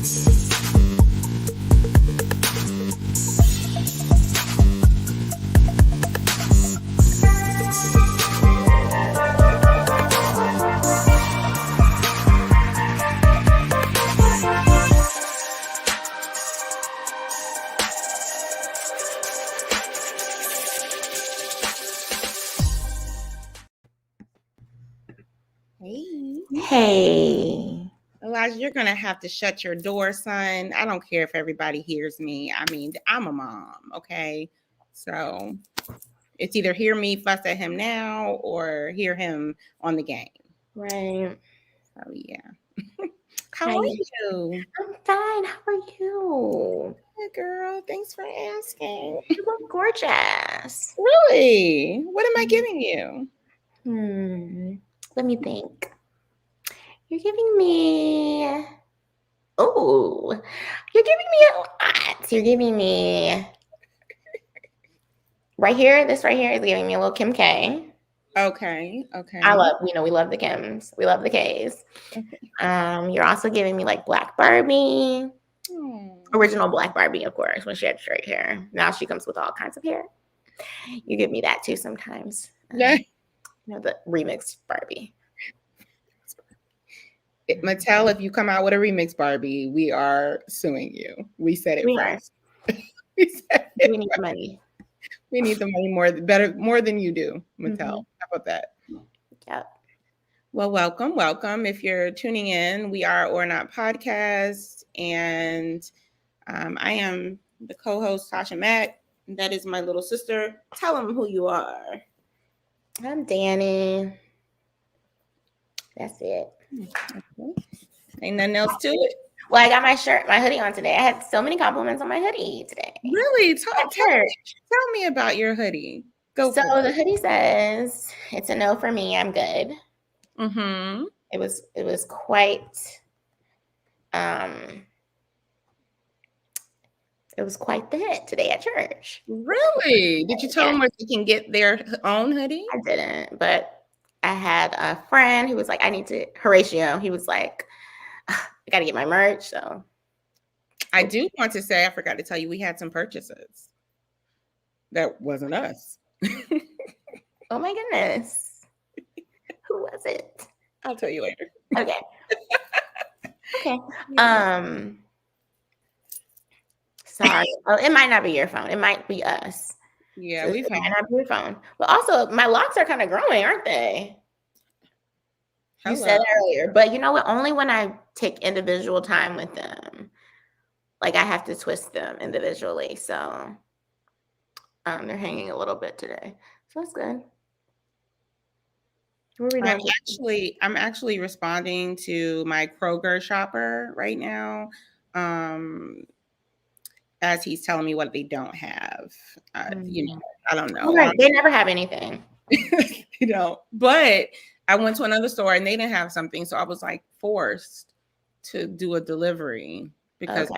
Hey. Elijah, you're going to have to shut your door, son. I don't care if everybody hears me. I mean, I'm a mom, okay? So it's either hear me fuss at him now or hear him on the game. Right. So, yeah. How are you? I'm fine. How are you? Good, girl. Thanks for asking. You look gorgeous. Really? What am I giving you? Let me think. You're giving me... Oh, you're giving me a lot. You're giving me... Right here, this right here is giving me a little Kim K. Okay. I love, we love the Kims. We love the Ks. You're also giving me like Black Barbie. Original Black Barbie, of course, when she had straight hair. Now she comes with all kinds of hair. You give me that too sometimes. Yeah. The remixed Barbie. Mattel, if you come out with a remix Barbie, we are suing you. We said it first. We need the money. We need the money more than you do, Mattel. How about that? Yep. Well, welcome. If you're tuning in, we are ORNOT Podcast, and I am the co-host, Sasha Mack. That is my little sister. Tell them who you are. I'm Danny. That's it. Okay. Ain't nothing else to it. Well, I got my shirt, my hoodie on today. I had so many compliments on my hoodie today. Really? Tell me about your hoodie. So the hoodie says, "It's a no for me. I'm good." Mm-hmm. It was quite it was quite the hit today at church. Really? Did you tell them where they can get their own hoodie? I didn't, but I had a friend who was like, Horatio, he was like, I got to get my merch. So I do want to say, I forgot to tell you, we had some purchases. That wasn't us. Oh my goodness. Who was it? I'll tell you later. Okay. Okay. Sorry. Oh, it might not be your phone. It might be us. Yeah, so it might not be your phone. But also, my locks are kind of growing, aren't they? You said earlier, but you know what? Only when I take individual time with them, like I have to twist them individually. So they're hanging a little bit today, so that's good. I'm actually responding to my Kroger shopper right now, as he's telling me what they don't have. I don't know. Okay. They never have anything. But I went to another store and they didn't have something, so I was like forced to do a delivery because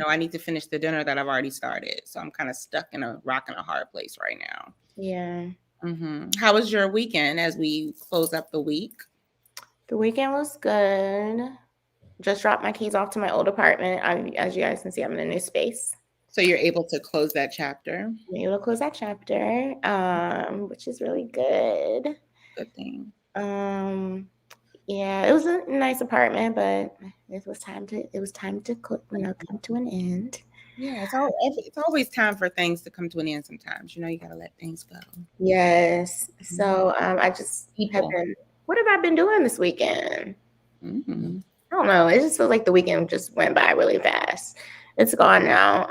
I need to finish the dinner that I've already started. So I'm kind of stuck in a rock and a hard place right now. Yeah. Mm-hmm. How was your weekend as we close up the week? The weekend was good. Just dropped my keys off to my old apartment. As you guys can see, I'm in a new space. So you're able to close that chapter? I'm able to close that chapter, which is really good. Good thing. Yeah, it was a nice apartment, but it was time to come to an end. Yeah, it's always time for things to come to an end sometimes. You got to let things go. Yes. So I just what have I been doing this weekend? Mm-hmm. I don't know. It just feels like the weekend just went by really fast. It's gone now.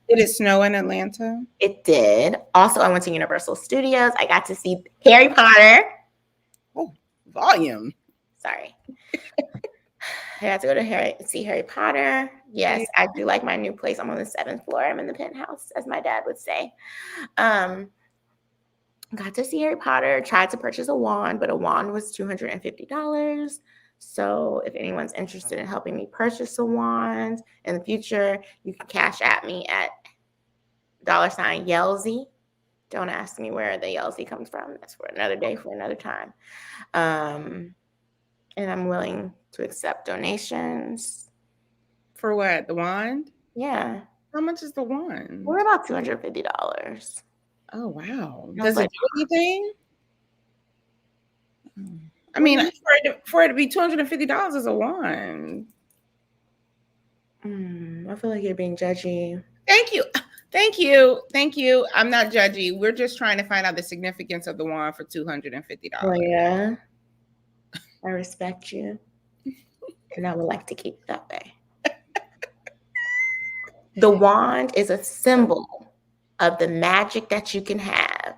Did it snow in Atlanta? It did. Also, I went to Universal Studios. I got to see Harry Potter. Oh, volume. Sorry. I got to go to see Harry Potter. Yes, I do like my new place. I'm on the 7th floor. I'm in the penthouse, as my dad would say. Got to see Harry Potter. Tried to purchase a wand, but a wand was $250. So if anyone's interested in helping me purchase a wand in the future, you can cash at me at $Yelzy. Don't ask me where the Yelzy comes from. That's for another day, for another time. And I'm willing to accept donations. For what? The wand? Yeah. How much is the wand? We're about $250. Oh wow. I Does was it like, do anything? I what do mean, you mean? for it to be $250 is a wand. I feel like you're being judgy. Thank you. Thank you. Thank you. I'm not judgy. We're just trying to find out the significance of the wand for $250. Oh, yeah. I respect you. And I would like to keep it that way. The wand is a symbol of the magic that you can have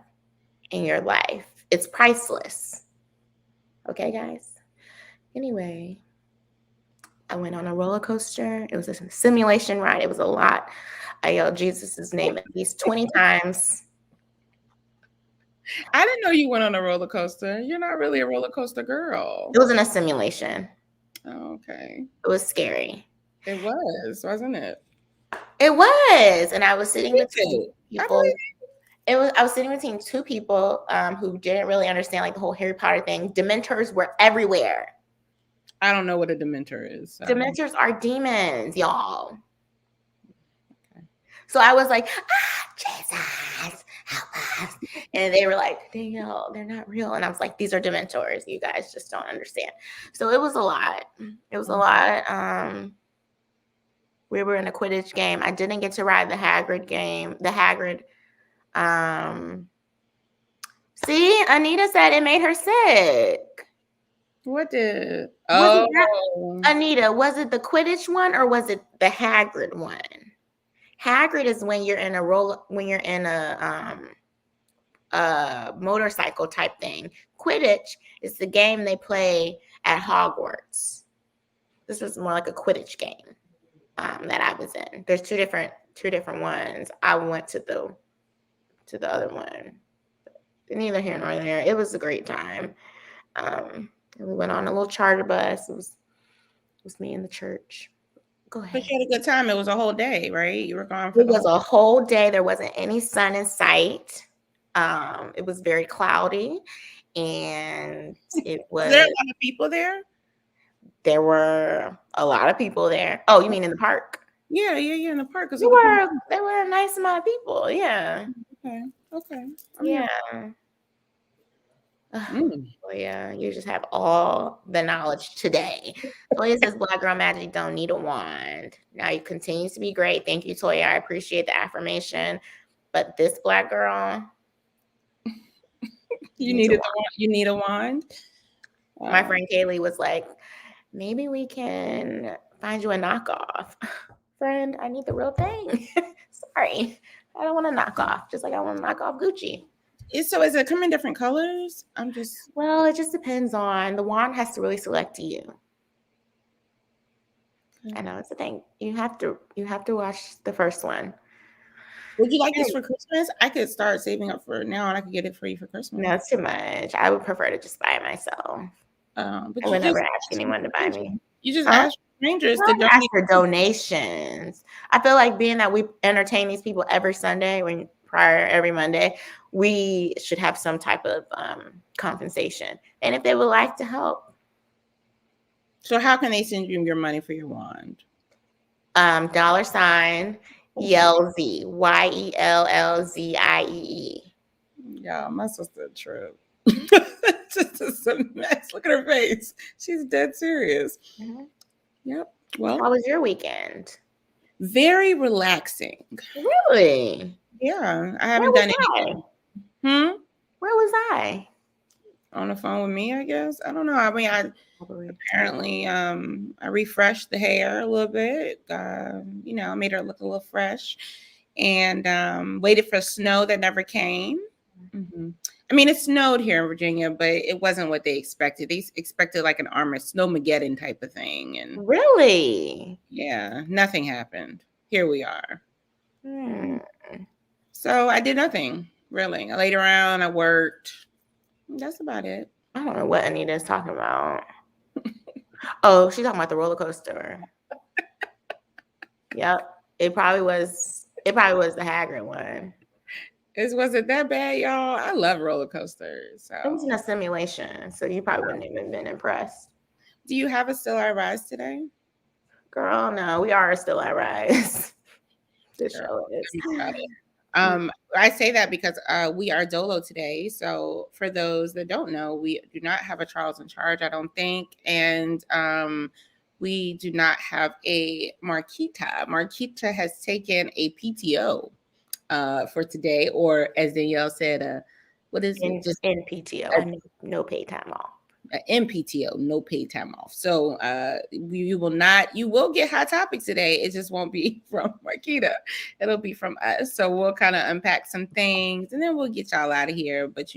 in your life. It's priceless. Okay, guys? Anyway, I went on a roller coaster. It was a simulation ride. It was a lot. I yelled Jesus' name at least 20 times. I didn't know you went on a roller coaster. You're not really a roller coaster girl. It wasn't a simulation. Oh, okay. It was scary. It was, wasn't it? It was. And I was sitting between people. I was sitting between two people who didn't really understand like the whole Harry Potter thing. Dementors were everywhere. I don't know what a Dementor is. So. Dementors are demons, y'all. Okay. So I was like, Jesus, help us. And they were like, Danielle, they're not real. And I was like, these are Dementors. You guys just don't understand. So it was a lot. It was a lot. We were in a Quidditch game. I didn't get to ride the Hagrid game. The Hagrid. See, Anita said it made her sick. What did? Anita, was it the Quidditch one or was it the Hagrid one? Hagrid is when you're in a motorcycle type thing. Quidditch is the game they play at Hogwarts. This was more like a Quidditch game that I was in. There's two different ones. I went to the other one. Neither here nor there. It was a great time. We went on a little charter bus. It was me in the church. Go ahead. But you had a good time. It was a whole day, right? You were gone for It was a whole day. There wasn't any sun in sight. It was very cloudy. And it was... Was there a lot of people there? There were a lot of people there. Oh, you mean in the park? Yeah, in the park. There were a nice amount of people. Yeah. Okay. Yeah. Well, yeah, you just have all the knowledge today. Toya says Black Girl Magic don't need a wand. Now you continue to be great. Thank you, Toya. I appreciate the affirmation. But this Black girl, you need a wand. My friend Kaylee was like, maybe we can find you a knockoff. Friend, I need the real thing. Sorry. I don't want to knock off, just like I want to knock off Gucci. So is it come in different colors? Well, it just depends on, the wand has to really select you. I know it's a thing. You have to watch the first one. Would you like this for Christmas? I could start saving up for it now and I could get it for you for Christmas. No, it's too much. I would prefer to just buy it myself. But I would never ask anyone to buy me. You just ask strangers to ask for donations. I feel like being that we entertain these people every Sunday, every Monday, we should have some type of compensation. And if they would like to help. So how can they send you your money for your wand? $YELLZIE, YELLZIEE. Yeah, my sister trip. Just a mess. Look at her face. She's dead serious. Mm-hmm. Yep. Well, how was your weekend? Very relaxing. Really? Yeah, I haven't done anything. Where was I? On the phone with me, I guess. I don't know. I mean, apparently I refreshed the hair a little bit. Made her look a little fresh, and waited for snow that never came. Mm-hmm. I mean, it snowed here in Virginia, but it wasn't what they expected. They expected like an Snowmageddon type of thing, and really, yeah, nothing happened. Here we are. So I did nothing really. I laid around. I worked. That's about it. I don't know what Anita is talking about. Oh, she's talking about the roller coaster. Yep. It probably was the Hagrid one. Was it that bad, y'all? I love roller coasters. So. It was in a simulation, so you probably wouldn't even been impressed. Do you have a Still I Rise today? Girl, no, we are still at Rise. The show is. I say that because we are dolo today. So for those that don't know, we do not have a Charles in charge, I don't think. And we do not have a Marquita. Marquita has taken a PTO for today, or as Danielle said, what is it? Just in PTO, no paid time off. MPTO, no paid time off. So you will get hot topics today. It just won't be from Marquita. It'll be from us. So we'll kind of unpack some things and then we'll get y'all out of here. But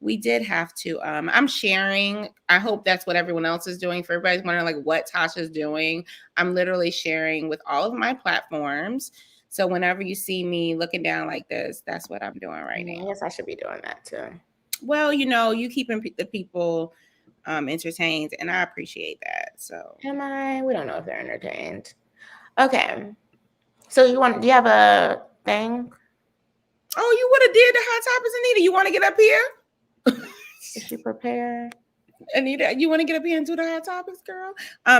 we did have to. I'm sharing. I hope that's what everyone else is doing. For everybody's wondering like what Tasha's doing, I'm literally sharing with all of my platforms. So whenever you see me looking down like this, that's what I'm doing right now. I guess I should be doing that too. Well, you keeping the people entertained, and I appreciate that. So am I? We don't know if they're entertained. Okay. So do you have a thing? Oh, you would have did the hot topics, Anita. You want to get up here? Is she prepared? Anita, you want to get up here and do the hot topics, girl?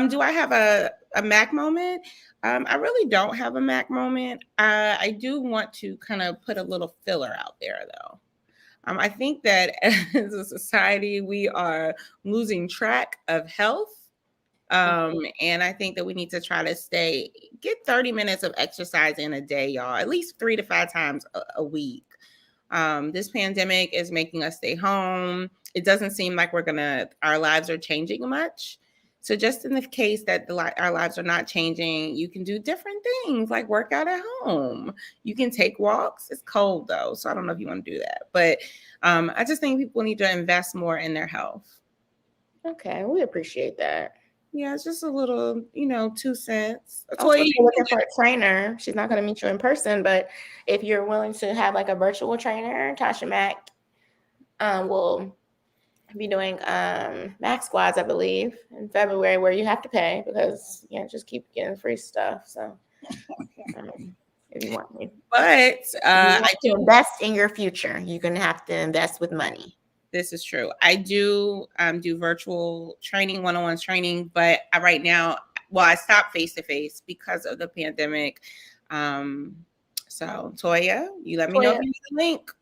Do I have a Mac moment? I really don't have a Mac moment. I do want to kind of put a little filler out there, though. I think that as a society, we are losing track of health. And I think that we need to try to get 30 minutes of exercise in a day, y'all, at least 3 to 5 times a week. This pandemic is making us stay home. It doesn't seem like our lives are changing much. So just in the case that our lives are not changing, you can do different things like work out at home. You can take walks. It's cold though, so I don't know if you want to do that. But I just think people need to invest more in their health. Okay, we appreciate that. Yeah, it's just a little, 2 cents. Also, if you're looking for a trainer, she's not going to meet you in person, but if you're willing to have like a virtual trainer, Tasha Mack will be doing Mac Squads, I believe, in February, where you have to pay because just keep getting free stuff. So if you want me, but I do invest in your future. You're gonna have to invest with money. This is true. I do do virtual training, one-on-one training, but right now, I stopped face-to-face because of the pandemic. So Toya, you let me know if you need the link.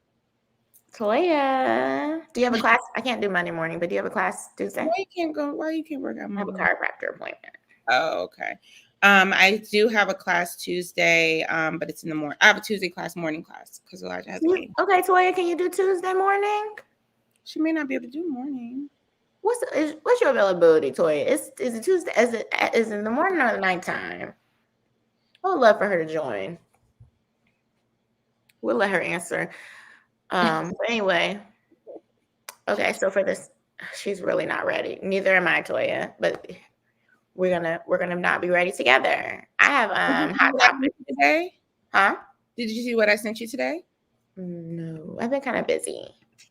Toya, do you have a class? I can't do Monday morning, but do you have a class Tuesday? Why you can't work out Monday? I have a chiropractor appointment. Oh, okay. I do have a class Tuesday, but it's in the morning. I have a Tuesday class, morning class, because Elijah has a meeting. Okay, Toya, can you do Tuesday morning? She may not be able to do morning. What's your availability, Toya? Is it Tuesday? Is it in the morning or the nighttime? I would love for her to join. We'll let her answer. But anyway, okay. So for this, she's really not ready. Neither am I, Toya. But we're gonna not be ready together. I have hot topics today. Huh? Did you see what I sent you today? No, I've been kind of busy.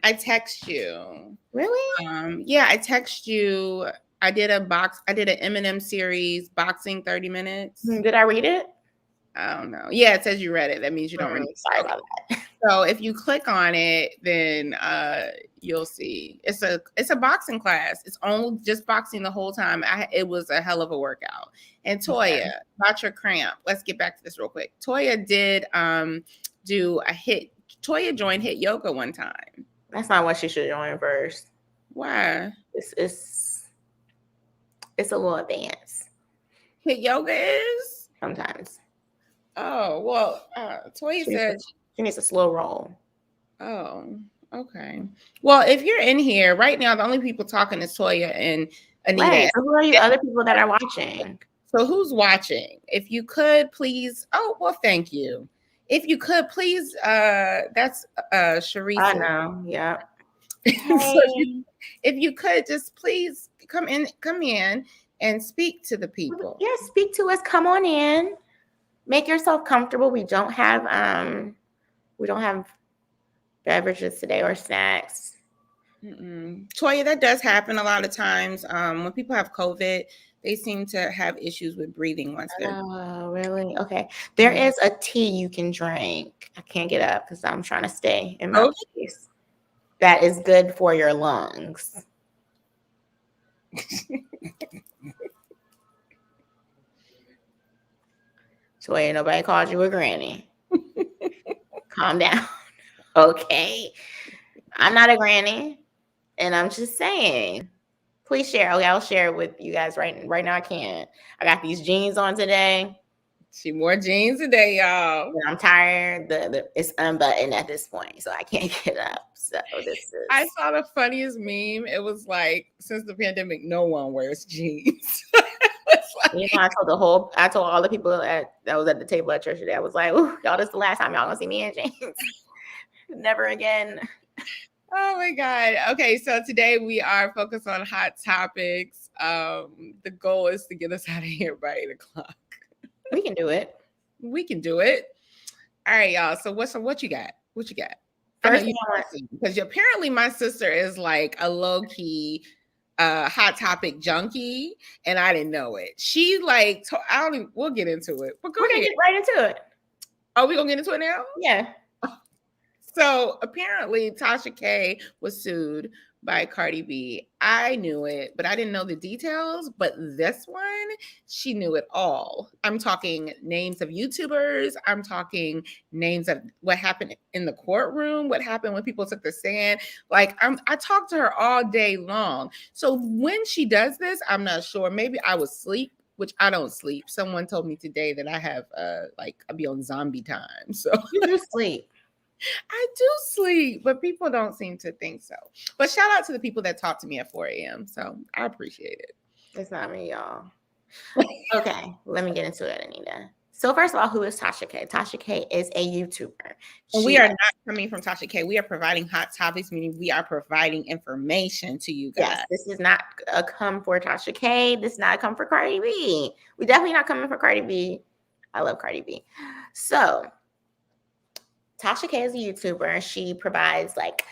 I text you. Really? Yeah, I text you. I did an Eminem series, boxing 30 minutes. Did I read it? I don't know. Yeah, it says you read it. That means you don't read it. Sorry about that. So if you click on it, then you'll see it's a boxing class. It's only just boxing the whole time. It was a hell of a workout. And Toya, about your cramp. Let's get back to this real quick. Toya did do a hit. Toya joined hit yoga one time. That's not what she should join first. Why? It's a little advanced. Hit yoga is sometimes. Oh well, Toya said she needs a slow roll. Oh, okay. Well, if you're in here right now, the only people talking is Toya and Anita. Right. So who are you other people that are watching? So who's watching? If you could please. Oh, well, thank you. If you could please, that's Sharice. I know. Yeah. So if you could just please come in and speak to the people. Yeah, speak to us. Come on in. Make yourself comfortable. We don't have beverages today or snacks. Toya, that does happen a lot of times. When people have COVID, they seem to have issues with breathing once they're. Oh, really? Okay. There is a tea you can drink. I can't get up because I'm trying to stay in my place. That is good for your lungs. Toya, nobody called you a granny. Calm down. Okay. I'm not a granny. And I'm just saying. Please share. Okay, I'll share it with you guys right now. I can't. I got these jeans on today. She wore jeans today, y'all. And I'm tired. It's unbuttoned at this point, so I can't get up. So this is. I saw the funniest meme. It was like, since the pandemic, no one wears jeans. I told all the people that was at the table at church today. I was like, "Ooh, y'all, this is the last time y'all gonna see me in jeans. Never again." Oh my God. Okay, so today we are focused on hot topics. The goal is to get us out of here by 8 o'clock. We can do it. We can do it. All right, y'all. So what you got? What you got? First, because apparently my sister is like a low-key hot topic junkie, and I didn't know it. She like we'll get into it. But we're gonna get right into it. Oh, we gonna get into it now? Yeah. So apparently Tasha K was sued by Cardi B. I knew it, but I didn't know the details. But this one, she knew it all. I'm talking names of YouTubers. I'm talking names of what happened in the courtroom, what happened when people took the stand. Like I talked to her all day long. So when she does this, I'm not sure. Maybe I was asleep, which I don't sleep. Someone told me today that I have I'll be on zombie time. So you do sleep. I do sleep, but people don't seem to think so. But shout out to the people that talk to me at 4 a.m. So I appreciate it. It's not me, y'all. Okay, let me get into it, Anita. So first of all, who is Tasha K? Tasha K is a YouTuber. We are not coming from Tasha K. We are providing hot topics, meaning we are providing information to you guys. Yes, this is not a come for Tasha K. This is not a come for Cardi B. We definitely not coming for Cardi B. I love Cardi B. So Tasha K is a YouTuber. She provides like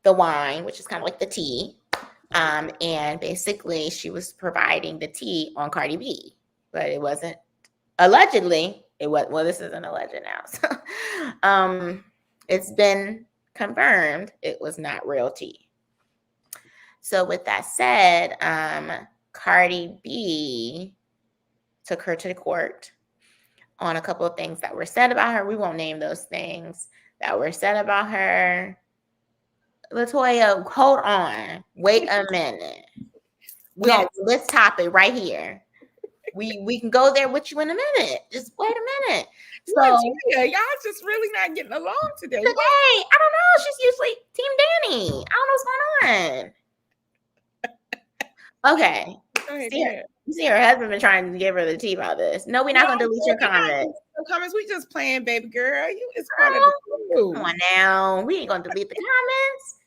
the wine, which is kind of like the tea. And basically she was providing the tea on Cardi B, but it wasn't allegedly. It was, well, this isn't alleged now. So it's been confirmed it was not real tea. So with that said, Cardi B took her to the court on a couple of things that were said about her. We won't name those things that were said about her. LaToya, hold on. Wait a minute. Let's top it right here. We can go there with you in a minute. Just wait a minute. So y'all just really not getting along today. Today, I don't know. She's usually Team Danny. I don't know what's going on. Okay. You see her husband been trying to give her the tea about this. No, we're not gonna delete your comments. No comments. We just playing, baby girl. It's part of the crew. Come on now. We ain't gonna delete the comments.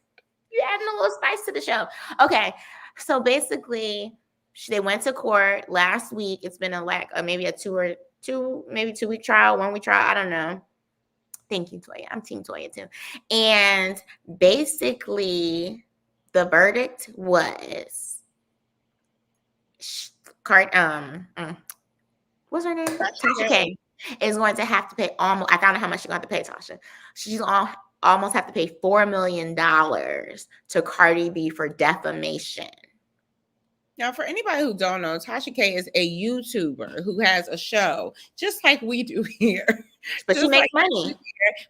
You adding a little spice to the show. Okay. So basically, they went to court last week. It's been maybe a 2 week trial, 1 week trial. I don't know. Thank you, Toya. I'm Team Toya too. And basically, the verdict was what's her name? Tasha K is going to have to pay almost. I found out how much she's going to have to pay Tasha. She's almost have to pay $4 million to Cardi B for defamation. Now, for anybody who don't know, Tasha K is a YouTuber who has a show, just like we do here. But she makes money.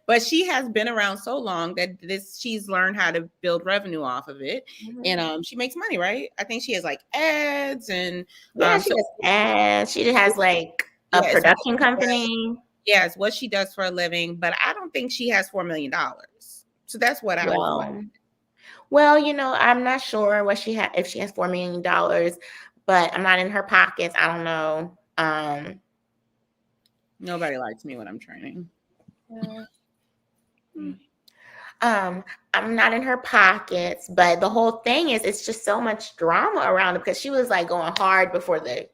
But she has been around so long that she's learned how to build revenue off of it. Mm-hmm. And she makes money, right? I think she has like ads and she has ads. She has like a production company. Yes, what she does for a living, but I don't think she has $4 million. So that's what I was like. Well, I'm not sure what she if she has $4 million, but I'm not in her pockets. I don't know. Nobody likes me when I'm training. I'm not in her pockets, but the whole thing is it's just so much drama around it because she was like going hard before the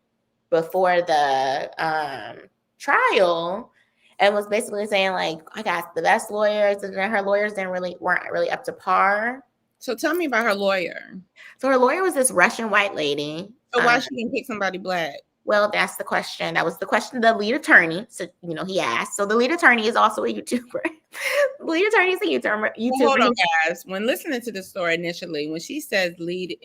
trial and was basically saying like, I got the best lawyers, and then her lawyers weren't really up to par. So tell me about her lawyer. So her lawyer was this Russian white lady. So why she didn't pick somebody black? Well, that's the question. That was the question the lead attorney, so he asked. So the lead attorney is also a YouTuber. The lead attorney is a YouTuber. Well, hold on, guys. When listening to the story initially, when she says lead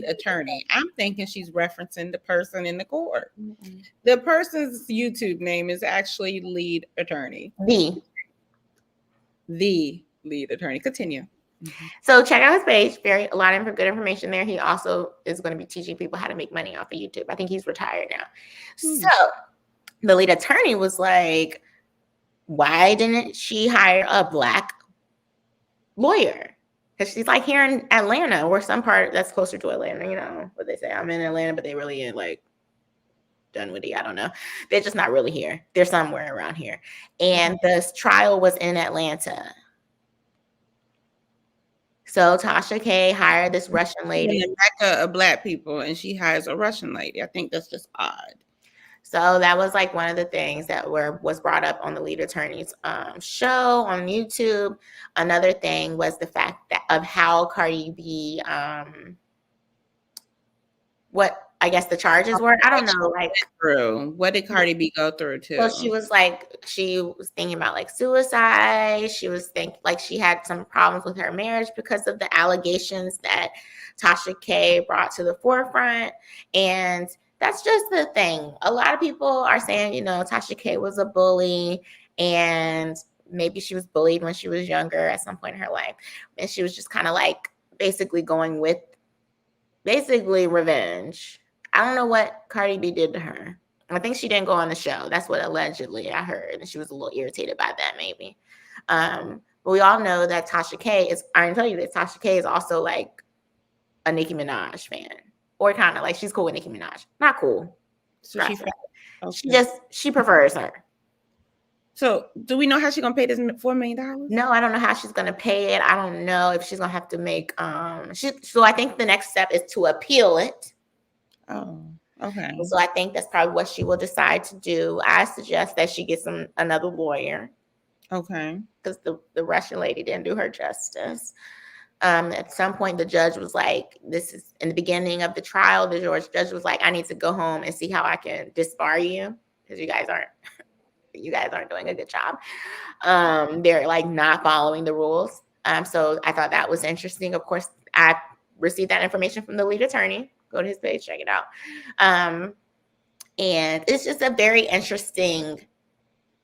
attorney, I'm thinking she's referencing the person in the court. Mm-hmm. The person's YouTube name is actually lead attorney. The lead attorney. Continue. So check out his page. A lot of good information there. He also is going to be teaching people how to make money off of YouTube. I think he's retired now. So the lead attorney was like, why didn't she hire a Black lawyer? Because she's like here in Atlanta or some part that's closer to Atlanta. What they say, I'm in Atlanta, but they really ain't like Dunwoody. I don't know. They're just not really here. They're somewhere around here. And this trial was in Atlanta. So Sasha K hired this Russian lady. In Mecca of Black people, and she hires a Russian lady. I think that's just odd. So that was like one of the things that was brought up on the lead attorney's show on YouTube. Another thing was the fact of how Cardi B, what I guess the charges were. I don't know. Like, what did Cardi B go through too? So she was thinking about like suicide. She was like she had some problems with her marriage because of the allegations that Sasha K brought to the forefront. And that's just the thing. A lot of people are saying, Sasha K was a bully, and maybe she was bullied when she was younger at some point in her life. And she was just kind of like basically going with revenge. I don't know what Cardi B did to her. I think she didn't go on the show. That's what allegedly I heard. And she was a little irritated by that, maybe. But we all know that Sasha K is also like a Nicki Minaj fan. Or kind of like she's cool with Nicki Minaj. Not cool. So she prefers her. So do we know how she's gonna pay this $4 million? No, I don't know how she's gonna pay it. I don't know if she's gonna have to make so I think the next step is to appeal it. Oh, okay. So I think that's probably what she will decide to do. I suggest that she gets another lawyer. Okay. Because the Russian lady didn't do her justice. At some point, the judge was like, this is in the beginning of the trial. The judge was like, I need to go home and see how I can disbar you because you guys aren't doing a good job. They're like not following the rules. So I thought that was interesting. Of course, I received that information from the lead attorney. Go to his page, check it out. And it's just a very interesting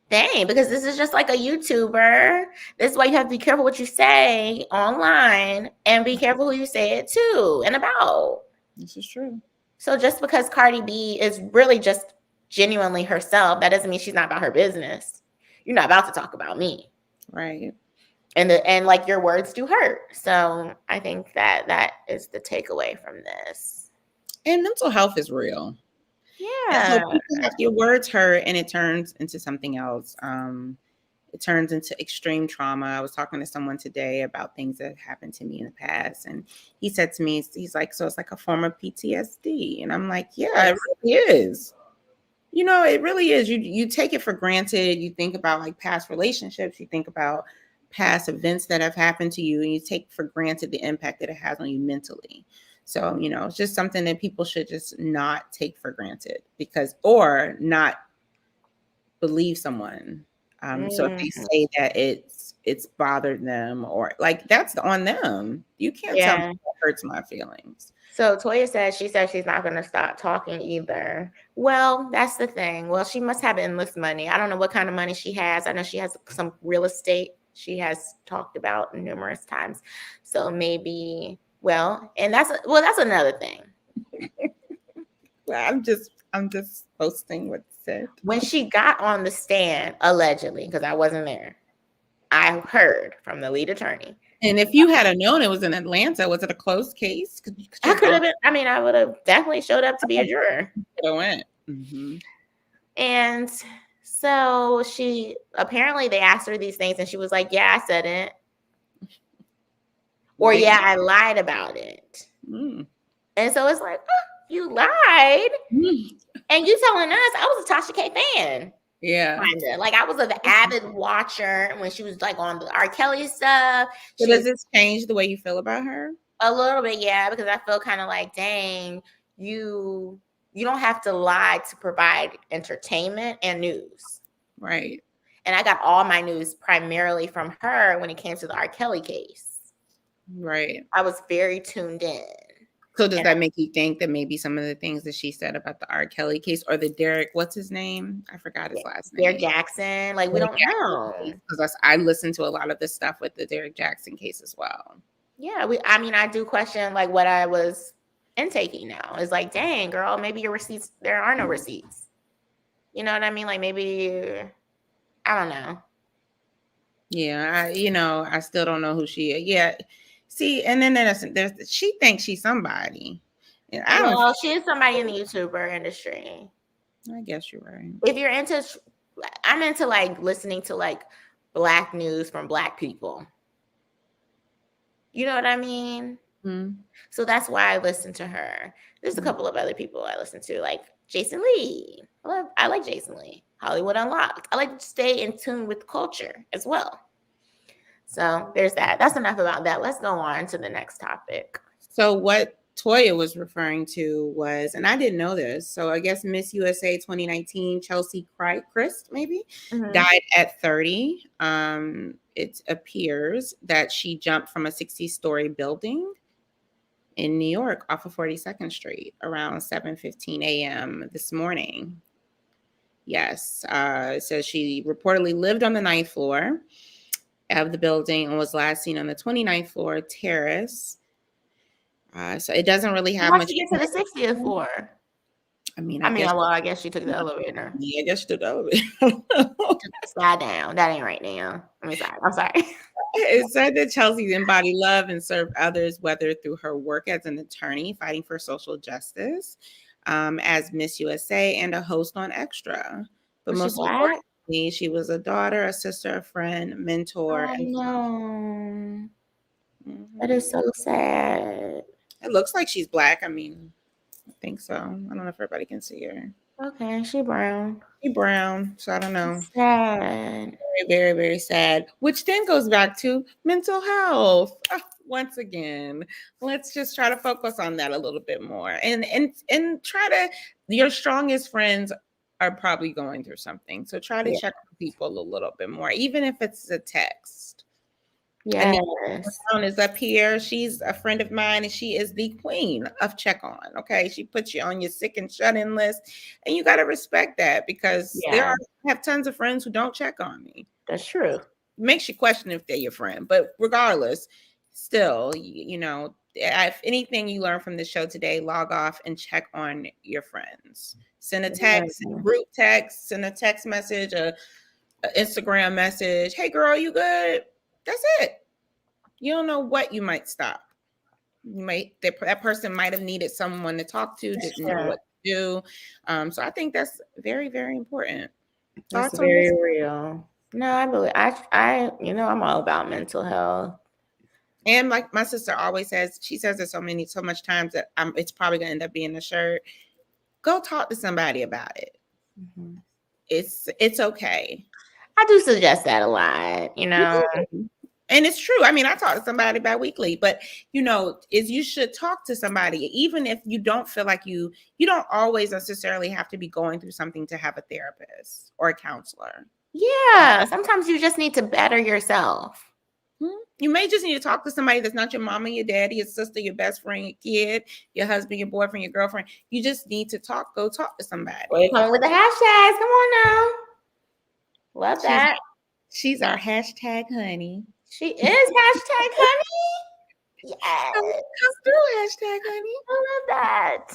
thing because this is just like a YouTuber. This is why you have to be careful what you say online and be careful who you say it to and about. This is true. So just because Cardi B is really just genuinely herself, that doesn't mean she's not about her business. You're not about to talk about me. Right. And like your words do hurt. So I think that is the takeaway from this. And mental health is real. Yeah. So your words hurt and it turns into something else. It turns into extreme trauma. I was talking to someone today about things that happened to me in the past. And he said to me, he's like, so it's like a form of PTSD. And I'm like, yeah, it really is. It really is. You take it for granted. You think about like past relationships. You think about past events that have happened to you. And you take for granted the impact that it has on you mentally. So, it's just something that people should just not take for granted or not believe someone. So if they say that it's bothered them or like that's on them, you can't tell me that hurts my feelings. So Toya she said she's not going to stop talking either. Well, that's the thing. Well, she must have endless money. I don't know what kind of money she has. I know she has some real estate she has talked about numerous times. So maybe... Well, and that's another thing. Well, I'm just posting what's said. When she got on the stand, allegedly, because I wasn't there, I heard from the lead attorney. And if you had known it was in Atlanta, was it a closed case? I could have been. I mean, I would have definitely showed up to be a juror. I went. Mm-hmm. And so apparently they asked her these things, and she was like, "Yeah, I said it." Or, yeah, I lied about it. And so it's like, you lied? And you telling us I was a Sasha K fan. Yeah. Kinda. Like, I was an avid watcher when she was, like, on the R. Kelly stuff. So does this change the way you feel about her? A little bit, yeah, because I feel kind of like, dang, you you don't have to lie to provide entertainment and news. Right. And I got all my news primarily from her when it came to the R. Kelly case. Right. I was very tuned in. So does that make you think that maybe some of the things that she said about the R. Kelly case or the Derek, what's his name? I forgot his last name. Derek Jackson. Like, we don't know. Because I listened to a lot of the stuff with the Derek Jackson case as well. Yeah, I mean, I do question like what I was intaking now. It's like, dang, girl, maybe your receipts, there are no receipts. You know what I mean? Like, maybe, I don't know. Yeah, I still don't know who she is. Yeah. See, and then there's she thinks she's somebody. And she is somebody in the YouTuber industry. I guess you're right. If you're into, I'm into like listening to like Black news from Black people. You know what I mean? Mm-hmm. So that's why I listen to her. There's a couple of other people I listen to, like Jason Lee. I like Jason Lee. Hollywood Unlocked. I like to stay in tune with culture as well. So there's that. That's enough about that. Let's go on to the next topic. So what Toya was referring to was, and I didn't know this, so I guess Miss USA 2019, Chelsea Christ, maybe, died at 30. It appears that she jumped from a 60-story building in New York off of 42nd Street around 7:15 a.m. this morning. Yes. So she reportedly lived on the 9th floor of the building and was last seen on the 29th floor terrace. So it doesn't really have much. How did she get to the 60th floor? I guess she took the elevator. Yeah, I guess she took the elevator. Slide down. That ain't right now. I'm sorry. It said that Chelsea embodied love and served others, whether through her work as an attorney fighting for social justice, as Miss USA, and a host on Extra. But most importantly, she was a daughter, a sister, a friend, mentor. I know. That is so sad. It looks like she's Black. I mean, I think so. I don't know if everybody can see her. Okay, she brown. So I don't know. Sad. Very, very, very sad. Which then goes back to mental health. Once again, let's just try to focus on that a little bit more, and try to. Your strongest friends are probably going through something, so try to check on people a little bit more, even if it's a text. Yes. Brown is up here. She's a friend of mine, and she is the queen of check on. Okay, she puts you on your sick and shut in list, and you got to respect that because I have tons of friends who don't check on me. That's true. It makes you question if they're your friend, but regardless, still, if anything you learn from the show today, log off and check on your friends. Send a text, group text, send a text message, a Instagram message. Hey, girl, you good? That's it. You don't know what you might stop. That person might have needed someone to talk to, didn't know what to do. So I think that's very, very important. That's very real. No, I believe I'm all about mental health. And like my sister always says, she says it so much times that it's probably gonna end up being a shirt. Go talk to somebody about it. Mm-hmm. It's okay. I do suggest that a lot, And it's true. I mean, I talk to somebody bi-weekly, but you should talk to somebody, even if you don't feel like you don't always necessarily have to be going through something to have a therapist or a counselor. Yeah. Sometimes you just need to better yourself. You may just need to talk to somebody that's not your mama, your daddy, your sister, your best friend, your kid, your husband, your boyfriend, your girlfriend. You just need to go talk to somebody. We're coming with the hashtags. Come on now. Love that. She's our hashtag honey. She is hashtag honey. Yes. Come through hashtag honey. I love that.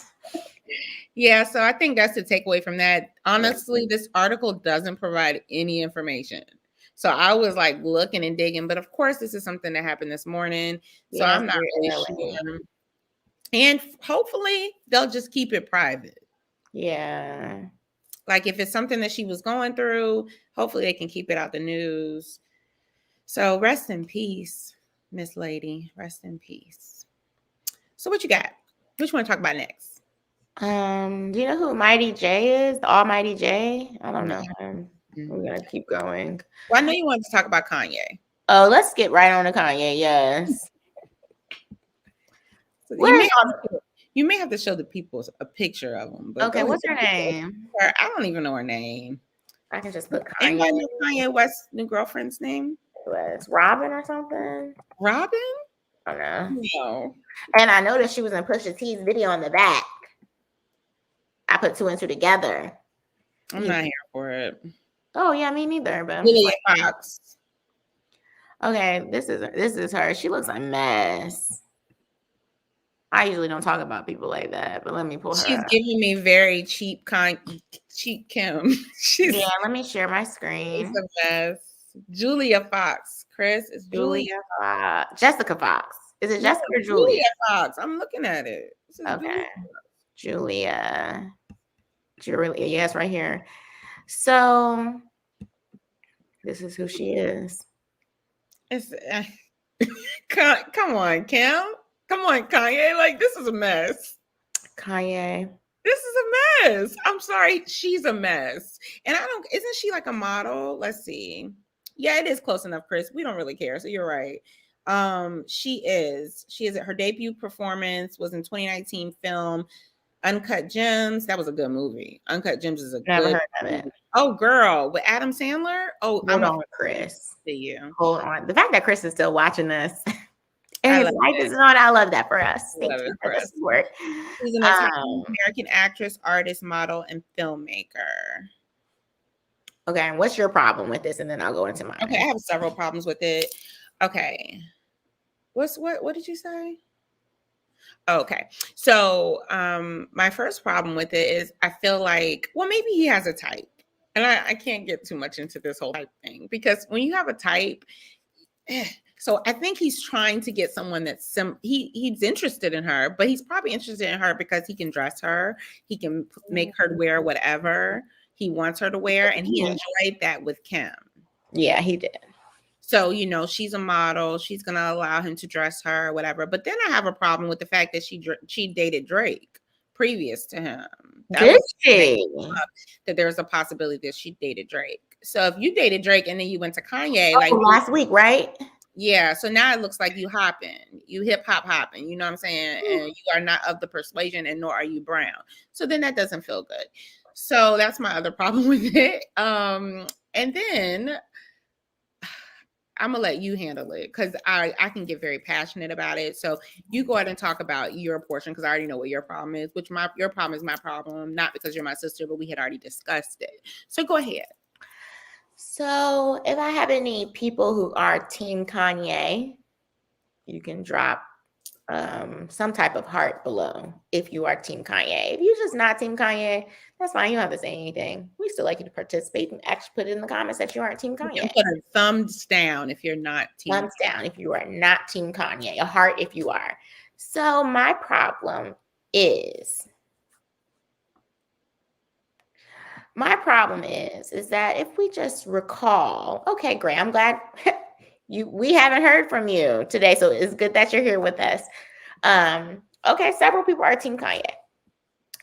Yeah, so I think that's the takeaway from that. Honestly, this article doesn't provide any information. So I was like looking and digging, but of course, this is something that happened this morning. So I'm not really sure. And hopefully they'll just keep it private. Yeah. Like if it's something that she was going through, hopefully they can keep it out the news. So rest in peace, Miss Lady. Rest in peace. So what you got? What you want to talk about next? Do you know who Mighty J is? The Almighty J? I don't know him. We're gonna keep going. Well, I know you wanted to talk about Kanye. Oh, let's get right on to Kanye. Yes. You You may have to show the people a picture of them. But okay, what's her name? I don't even know her name. I can just put Kanye. Anybody know Kanye West's new girlfriend's name? It was Robin or something. Robin? I don't know. No. And I noticed she was in Pusha T's video in the back. I put two and two together. I'm not here for it. Oh yeah, me neither. But Julia Fox. Okay, this is her. She looks a mess. I usually don't talk about people like that, but let me pull her. She's giving me very cheap Kim. Yeah, let me share my screen. It's a mess. Julia Fox. Chris, it's Julia Fox. Jessica Fox. Is it Jessica or Julia? Julia Fox. I'm looking at it. Okay. Julia. Yes, right here. So this is who she is. It's come on, Kim. Come on, Kanye. Like, this is a mess. Kanye. This is a mess. I'm sorry. She's a mess. And isn't she like a model? Let's see. Yeah, it is close enough, Chris. We don't really care. So you're right. She is. Her debut performance was in 2019 film Uncut Gems. That was a good movie. Uncut Gems is a Never good heard of it. Oh, girl, with Adam Sandler. Oh, hold on, Chris. To you. Hold on. The fact that Chris is still watching this and his life is on, I love that for us. Thank you for the support. She's an American actress, artist, model, and filmmaker. Okay, and what's your problem with this? And then I'll go into mine. Okay, I have several problems with it. Okay. What did you say? Okay. So my first problem with it is I feel like, well, maybe he has a type. And I can't get too much into this whole type thing because when you have a type, so I think he's trying to get someone that's he's interested in her, but he's probably interested in her because he can dress her. He can make her wear whatever he wants her to wear. And he enjoyed that with Kim. Yeah, he did. So, she's a model. She's going to allow him to dress her or whatever. But then I have a problem with the fact that she dated Drake previous to him. That there's a possibility that she dated Drake. So if you dated Drake and then you went to Kanye, like last week, right? Yeah. So now it looks like you hip hop hopping, you know what I'm saying? And you are not of the persuasion and nor are you brown. So then that doesn't feel good. So that's my other problem with it. And then I'm gonna let you handle it because I can get very passionate about it. So you go ahead and talk about your portion because I already know what your problem is, which your problem is my problem, not because you're my sister, but we had already discussed it. So go ahead. So if I have any people who are Team Kanye, you can drop some type of heart below if you are Team Kanye. If you're just not Team Kanye, that's fine. You don't have to say anything. We still like you to participate and actually put it in the comments that you aren't Team Kanye. You can put a thumbs down if you're not Team Thumbs down if you are not Team Kanye. A heart if you are. So my problem is that if we just recall, okay, great. I'm glad we haven't heard from you today, so it's good that you're here with us. Okay, several people are Team Kanye.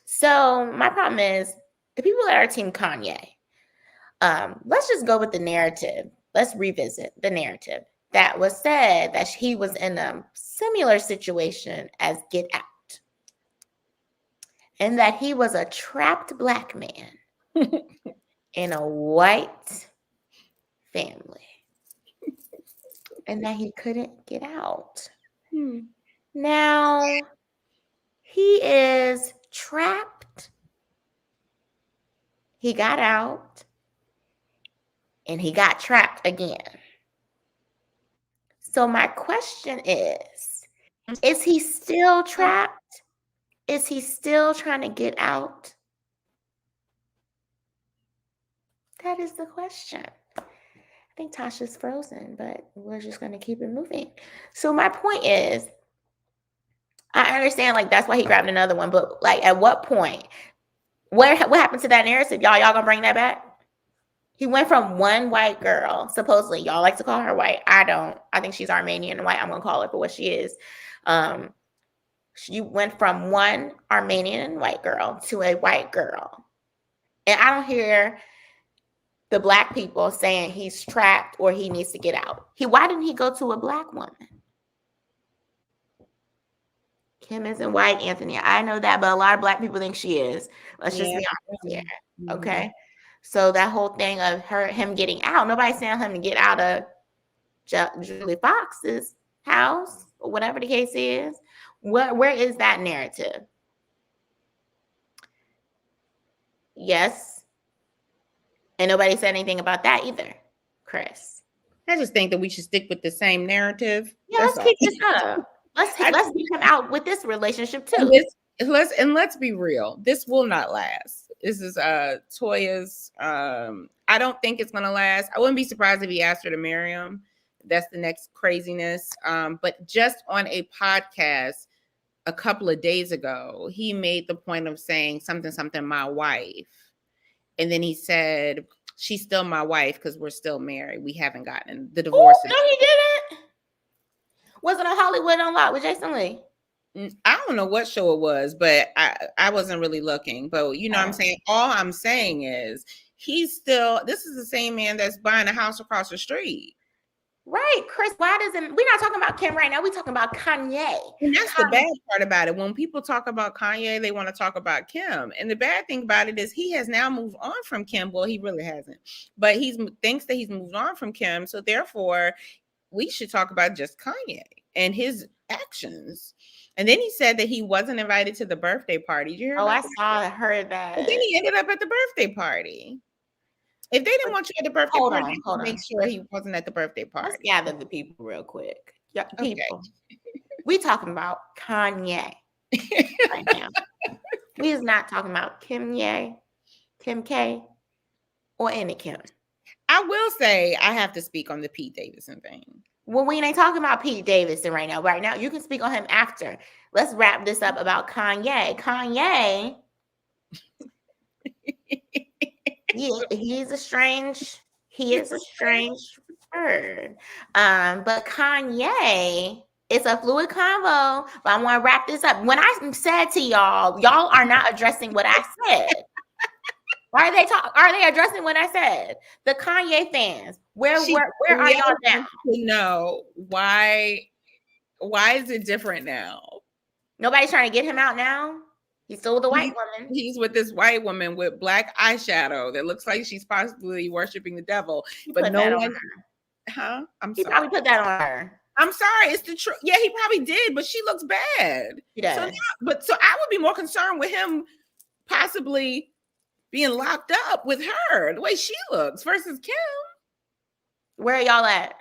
So my problem is the people that are Team Kanye. Let's just go with the narrative. Let's revisit the narrative that was said that he was in a similar situation as Get Out, and that he was a trapped Black man in a white family. And that he couldn't get out. Now, he is trapped. He got out. And he got trapped again. So my question is he still trapped? Is he still trying to get out? That is the question. I think Tasha's frozen, but we're just going to keep it moving. So my point is, I understand, like, that's why he grabbed another one. But, like, at what point? What happened to that narrative? Y'all going to bring that back? He went from one white girl, supposedly. Y'all like to call her white. I don't. I think she's Armenian and white. I'm going to call her for what she is. She went from one Armenian white girl to a white girl. And I don't hear the Black people saying he's trapped or he needs to get out. Why didn't he go to a Black woman? Kim isn't white, Anthony. I know that, but a lot of Black people think she is. Let's just be honest here. Okay. So that whole thing of him getting out, nobody's saying him to get out of Julie Fox's house or whatever the case is. Where is that narrative? Yes. And nobody said anything about that either, Chris. I just think that we should stick with the same narrative. Yeah, let's keep this up. Let's get him out with this relationship too. Let's be real. This will not last. This is Toya's. I don't think it's gonna last. I wouldn't be surprised if he asked her to marry him. That's the next craziness. But just on a podcast a couple of days ago, he made the point of saying something, my wife. And then he said, she's still my wife because we're still married. We haven't gotten the divorce. No, he didn't. Was it on Hollywood Unlocked with Jason Lee? I don't know what show it was, but I wasn't really looking. But you know what I'm saying? All I'm saying is this is the same man that's buying a house across the street. Right, Chris, we're not talking about Kim right now. We're talking about Kanye. And that's the bad part about it. When people talk about Kanye, they want to talk about Kim. And the bad thing about it is he has now moved on from Kim. Well, he really hasn't. But he thinks that he's moved on from Kim. So therefore, we should talk about just Kanye and his actions. And then he said that he wasn't invited to the birthday party. Did you hear I heard that. But then he ended up at the birthday party. If they didn't want you at the birthday party, make sure he wasn't at the birthday party. Let's gather the people real quick. Yeah, people. Okay. We talking about Kanye right now. We is not talking about Kim K, or any Kim. I will say I have to speak on the Pete Davidson thing. Well, we ain't talking about Pete Davidson right now. Right now, you can speak on him after. Let's wrap this up about Kanye. Kanye. He is a strange bird. But Kanye, it's a fluid convo, but I want to wrap this up. When I said to y'all are not addressing what I said. Why are they addressing what I said? The Kanye fans, where are y'all now? No, why is it different now? Nobody's trying to get him out now. He's still with a white woman. He's with this white woman with black eyeshadow that looks like she's possibly worshiping the devil. But no one, He probably put that on her. I'm sorry, it's the truth. Yeah, he probably did, but she looks bad. He does. So I would be more concerned with him possibly being locked up with her, the way she looks, versus Kim. Where are y'all at?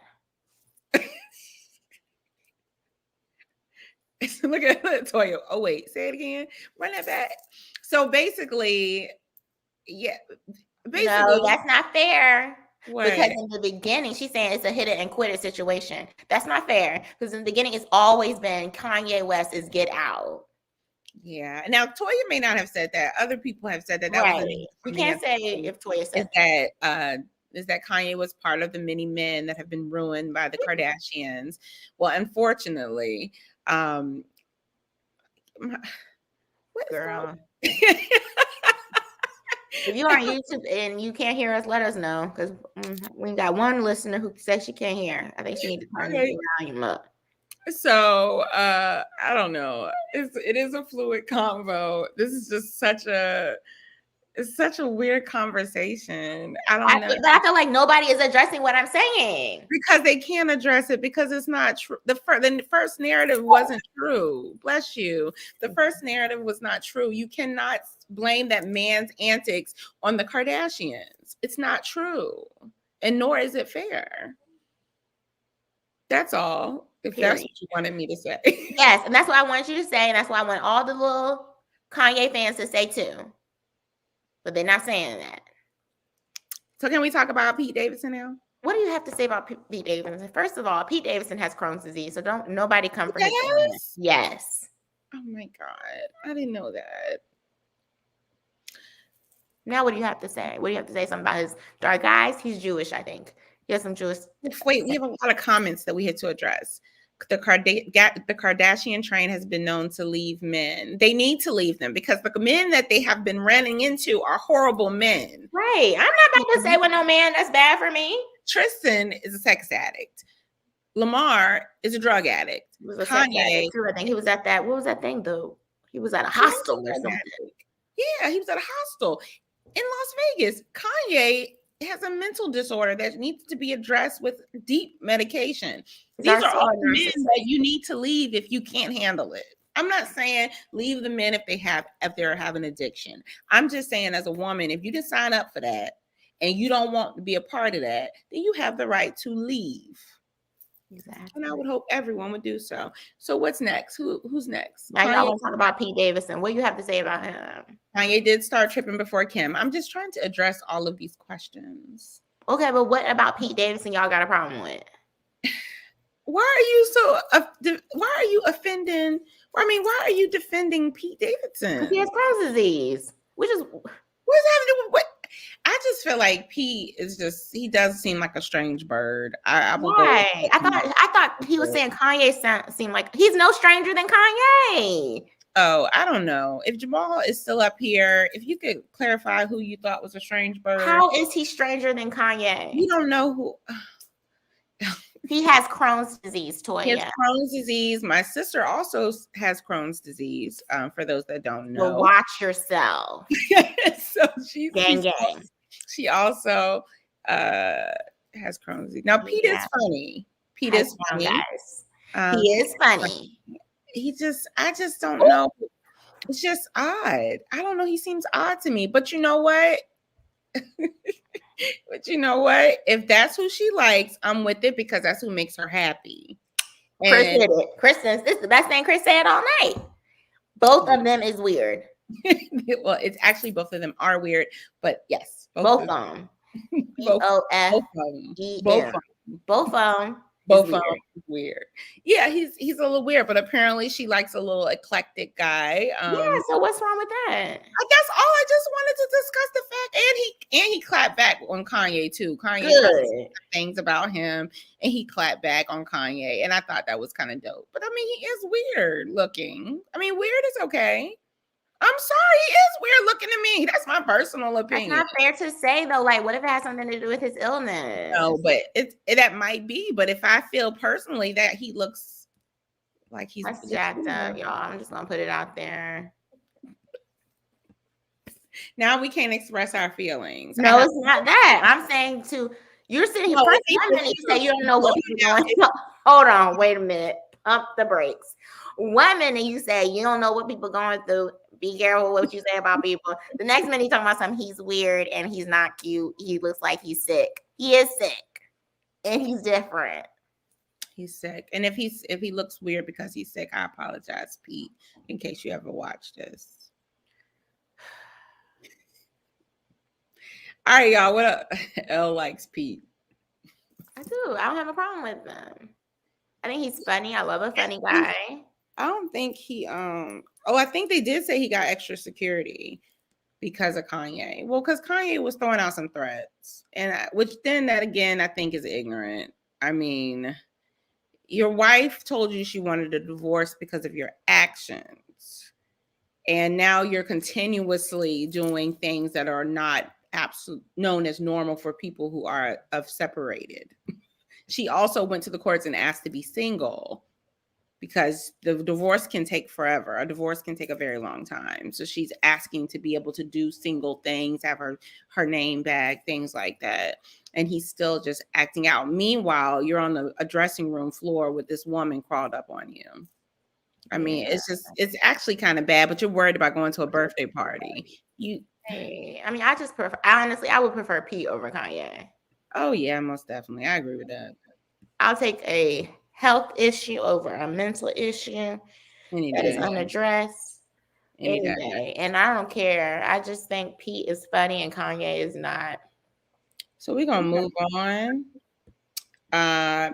Look at Toya. Oh, wait, say it again. Run that back. So basically, no, that's not fair. What? Because in the beginning, she's saying it's a hit it and quit it situation. That's not fair. Because in the beginning, it's always been Kanye West is get out. Yeah. Now, Toya may not have said that. Other people have said that. We can't say if Toya said that. Is that Kanye was part of the many men that have been ruined by the Kardashians. Well, unfortunately, girl. If you are on YouTube and you can't hear us, let us know, because we got one listener who says she can't hear. I think she needs to turn the volume up. So I don't know. It is a fluid convo. This is just such a weird conversation. I don't know. But I feel like nobody is addressing what I'm saying. Because they can't address it because it's not true. The first narrative wasn't true. Bless you. The first narrative was not true. You cannot blame that man's antics on the Kardashians. It's not true. And nor is it fair. That's all. If that's what you wanted me to say. Yes, and that's what I want you to say. And that's what I want all the little Kanye fans to say too. But they're not saying that. So can we talk about Pete Davidson now? What do you have to say about Pete Davidson? First of all, Pete Davidson has Crohn's disease, so don't nobody come for him. Yes. Oh my God. I didn't know that. Now what do you have to say? What do you have to say? Something about his dark eyes? He's Jewish, I think. He has some Jewish. Wait, we have a lot of comments that we had to address. The Kardashian train has been known to leave men. They need to leave them because the men that they have been running into are horrible men. Right. I'm not about to say with no man that's bad for me. Tristan is a sex addict. Lamar is a drug addict. He was a sex Kanye, addict too. I think he was at that. What was that thing though? He was at a hostel or something. Yeah, he was at a hostel in Las Vegas. Kanye has a mental disorder that needs to be addressed with deep medication. These are all men that you need to leave if you can't handle it. I'm not saying leave the men if they're having addiction. I'm just saying, as a woman, if you just sign up for that and you don't want to be a part of that, then you have the right to leave. Exactly. And I would hope everyone would do so. So what's next? Who's next? Now y'all want to talk about Pete Davidson. What do you have to say about him? Kanye did start tripping before Kim. I'm just trying to address all of these questions. Okay, but what about Pete Davidson y'all got a problem with? Why are you offending? I mean, why are you defending Pete Davidson? He has Crohn's disease. What's having to do with what? I just feel like Pete he does seem like a strange bird. I thought he was saying Kanye seemed like he's no stranger than Kanye. Oh, I don't know. If Jamal is still up here, if you could clarify who you thought was a strange bird. How is he stranger than Kanye? You don't know who. He has Crohn's disease, Toya. He has Crohn's disease. My sister also has Crohn's disease. For those that don't know, well, watch yourself. So she also has Crohn's disease. Now, Pete is funny. Pete is funny. He is funny. I just don't know. It's just odd. I don't know. He seems odd to me. But you know what? If that's who she likes, I'm with it because that's who makes her happy. Chris did it. This is the best thing Chris said all night. Both of them is weird. Well, it's actually both of them are weird, but yes. Both of them. Both of them. Both of them weird. Yeah, he's a little weird, but apparently she likes a little eclectic guy. Yeah, so what's wrong with that? I guess I just wanted to discuss the fact, and he clapped back on Kanye too. Kanye said things about him, and he clapped back on Kanye, and I thought that was kind of dope. But I mean, he is weird looking. I mean, weird is okay. I'm sorry, he is weird looking to me. That's my personal opinion. That's not fair to say though. Like, what if it has something to do with his illness? No, but that might be. But if I feel personally that he looks like he's jacked up, y'all, I'm just gonna put it out there. Now we can't express our feelings. No, it's not that. I'm saying you're sitting here. First, you say you don't know what people going. Hold on, wait a minute. Up the brakes. 1 minute you say you don't know what people going through. Be careful what you say about people. The next minute you talking about something. He's weird and he's not cute. He looks like he's sick. He is sick, and he's different. He's sick, and if he looks weird because he's sick, I apologize, Pete. In case you ever watch this. All right, y'all. What up? L likes Pete. I do. I don't have a problem with him. I think he's funny. I love a funny guy. I don't think he I think they did say he got extra security because of Kanye. Well, because Kanye was throwing out some threats, and which then that again I think is ignorant. I mean, your wife told you she wanted a divorce because of your actions, and now you're continuously doing things that are not known as normal for people who are separated. She also went to the courts and asked to be single, because the divorce can take forever. A divorce can take a very long time. So she's asking to be able to do single things, have her name back, things like that. And he's still just acting out. Meanwhile, you're on a dressing room floor with this woman crawled up on you. I mean, it's actually kind of bad, but you're worried about going to a birthday party. I mean, I would prefer Pete over Kanye. Oh yeah, most definitely. I agree with that. I'll take a health issue over a mental issue that is unaddressed any day. And I don't care. I just think Pete is funny and Kanye is not. So we're gonna move on.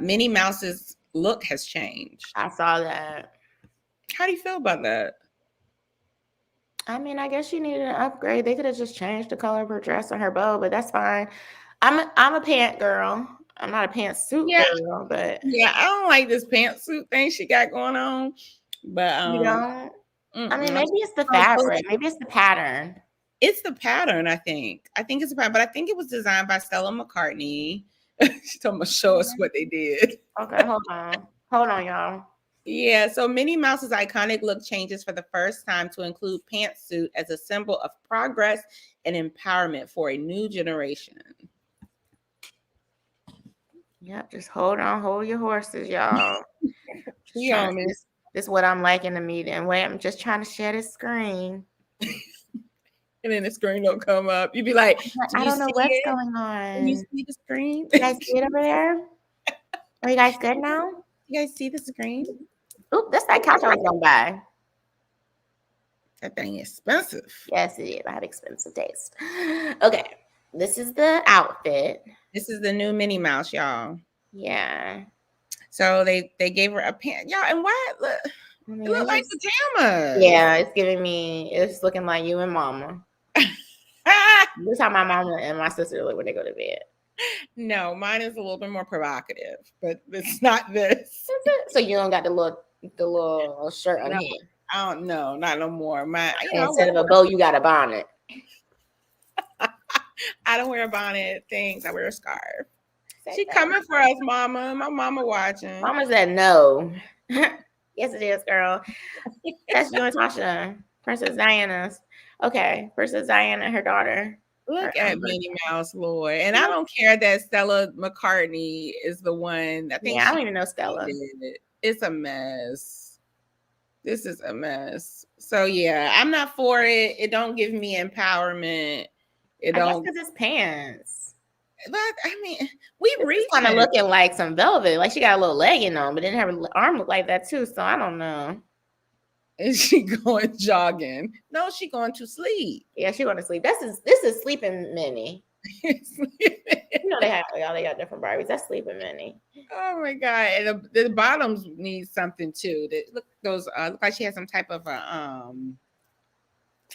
Minnie Mouse's look has changed. I saw that. How do you feel about that? I mean, I guess she needed an upgrade. They could have just changed the color of her dress or her bow, but that's fine. I'm a pant girl. I'm not a pantsuit girl, but I don't like this pantsuit thing she got going on. But you don't. I mean, maybe it's the fabric. Maybe it's the pattern. It's the pattern. I think it's a pattern, but I think it was designed by Stella McCartney. She told me to show us what they did. Okay, hold on, y'all. Yeah, so Minnie Mouse's iconic look changes for the first time to include pantsuit as a symbol of progress and empowerment for a new generation. Yep, just hold your horses, y'all. This is what I'm liking the meeting. Wait, I'm just trying to share this screen. And then the screen don't come up. You'd be like, I don't know what's going on. Can you see the screen? You guys see it over there? Are you guys good now? You guys see the screen? Oop, that's that couch I was going to buy. That thing is expensive. Yes, it is. I have expensive taste. Okay, this is the outfit. This is the new Minnie Mouse, y'all. Yeah. So they gave her a pant, y'all. And what? Look, it look like pajamas. Yeah, it's looking like you and Mama. This is how my mama and my sister look when they go to bed. No, mine is a little bit more provocative, but it's not this. So you don't got the little shirt on here. I don't know, not no more. Instead of a bow, you got a bonnet. I don't wear a bonnet. Things I wear a scarf. She coming for us, Mama. My mama watching. Mama said no. Yes, it is, girl. That's you and Tasha, Princess Diana's. Okay, Princess Diana and her daughter. Look at Minnie Mouse, Lord. And I don't care that Stella McCartney is the one. I don't even know Stella. It's a mess. This is a mess. So yeah, I'm not for it. It don't give me empowerment. I guess because it's pants. But I mean, we reached kind of looking like some velvet. Like she got a little legging on, but didn't have her arm look like that too. So I don't know. Is she going jogging? No, she going to sleep. Yeah, she going to sleep. This is sleeping Minnie. They got different Barbies. That's sleeping Minnie. Oh my god! And the bottoms need something too. Look like she has some type of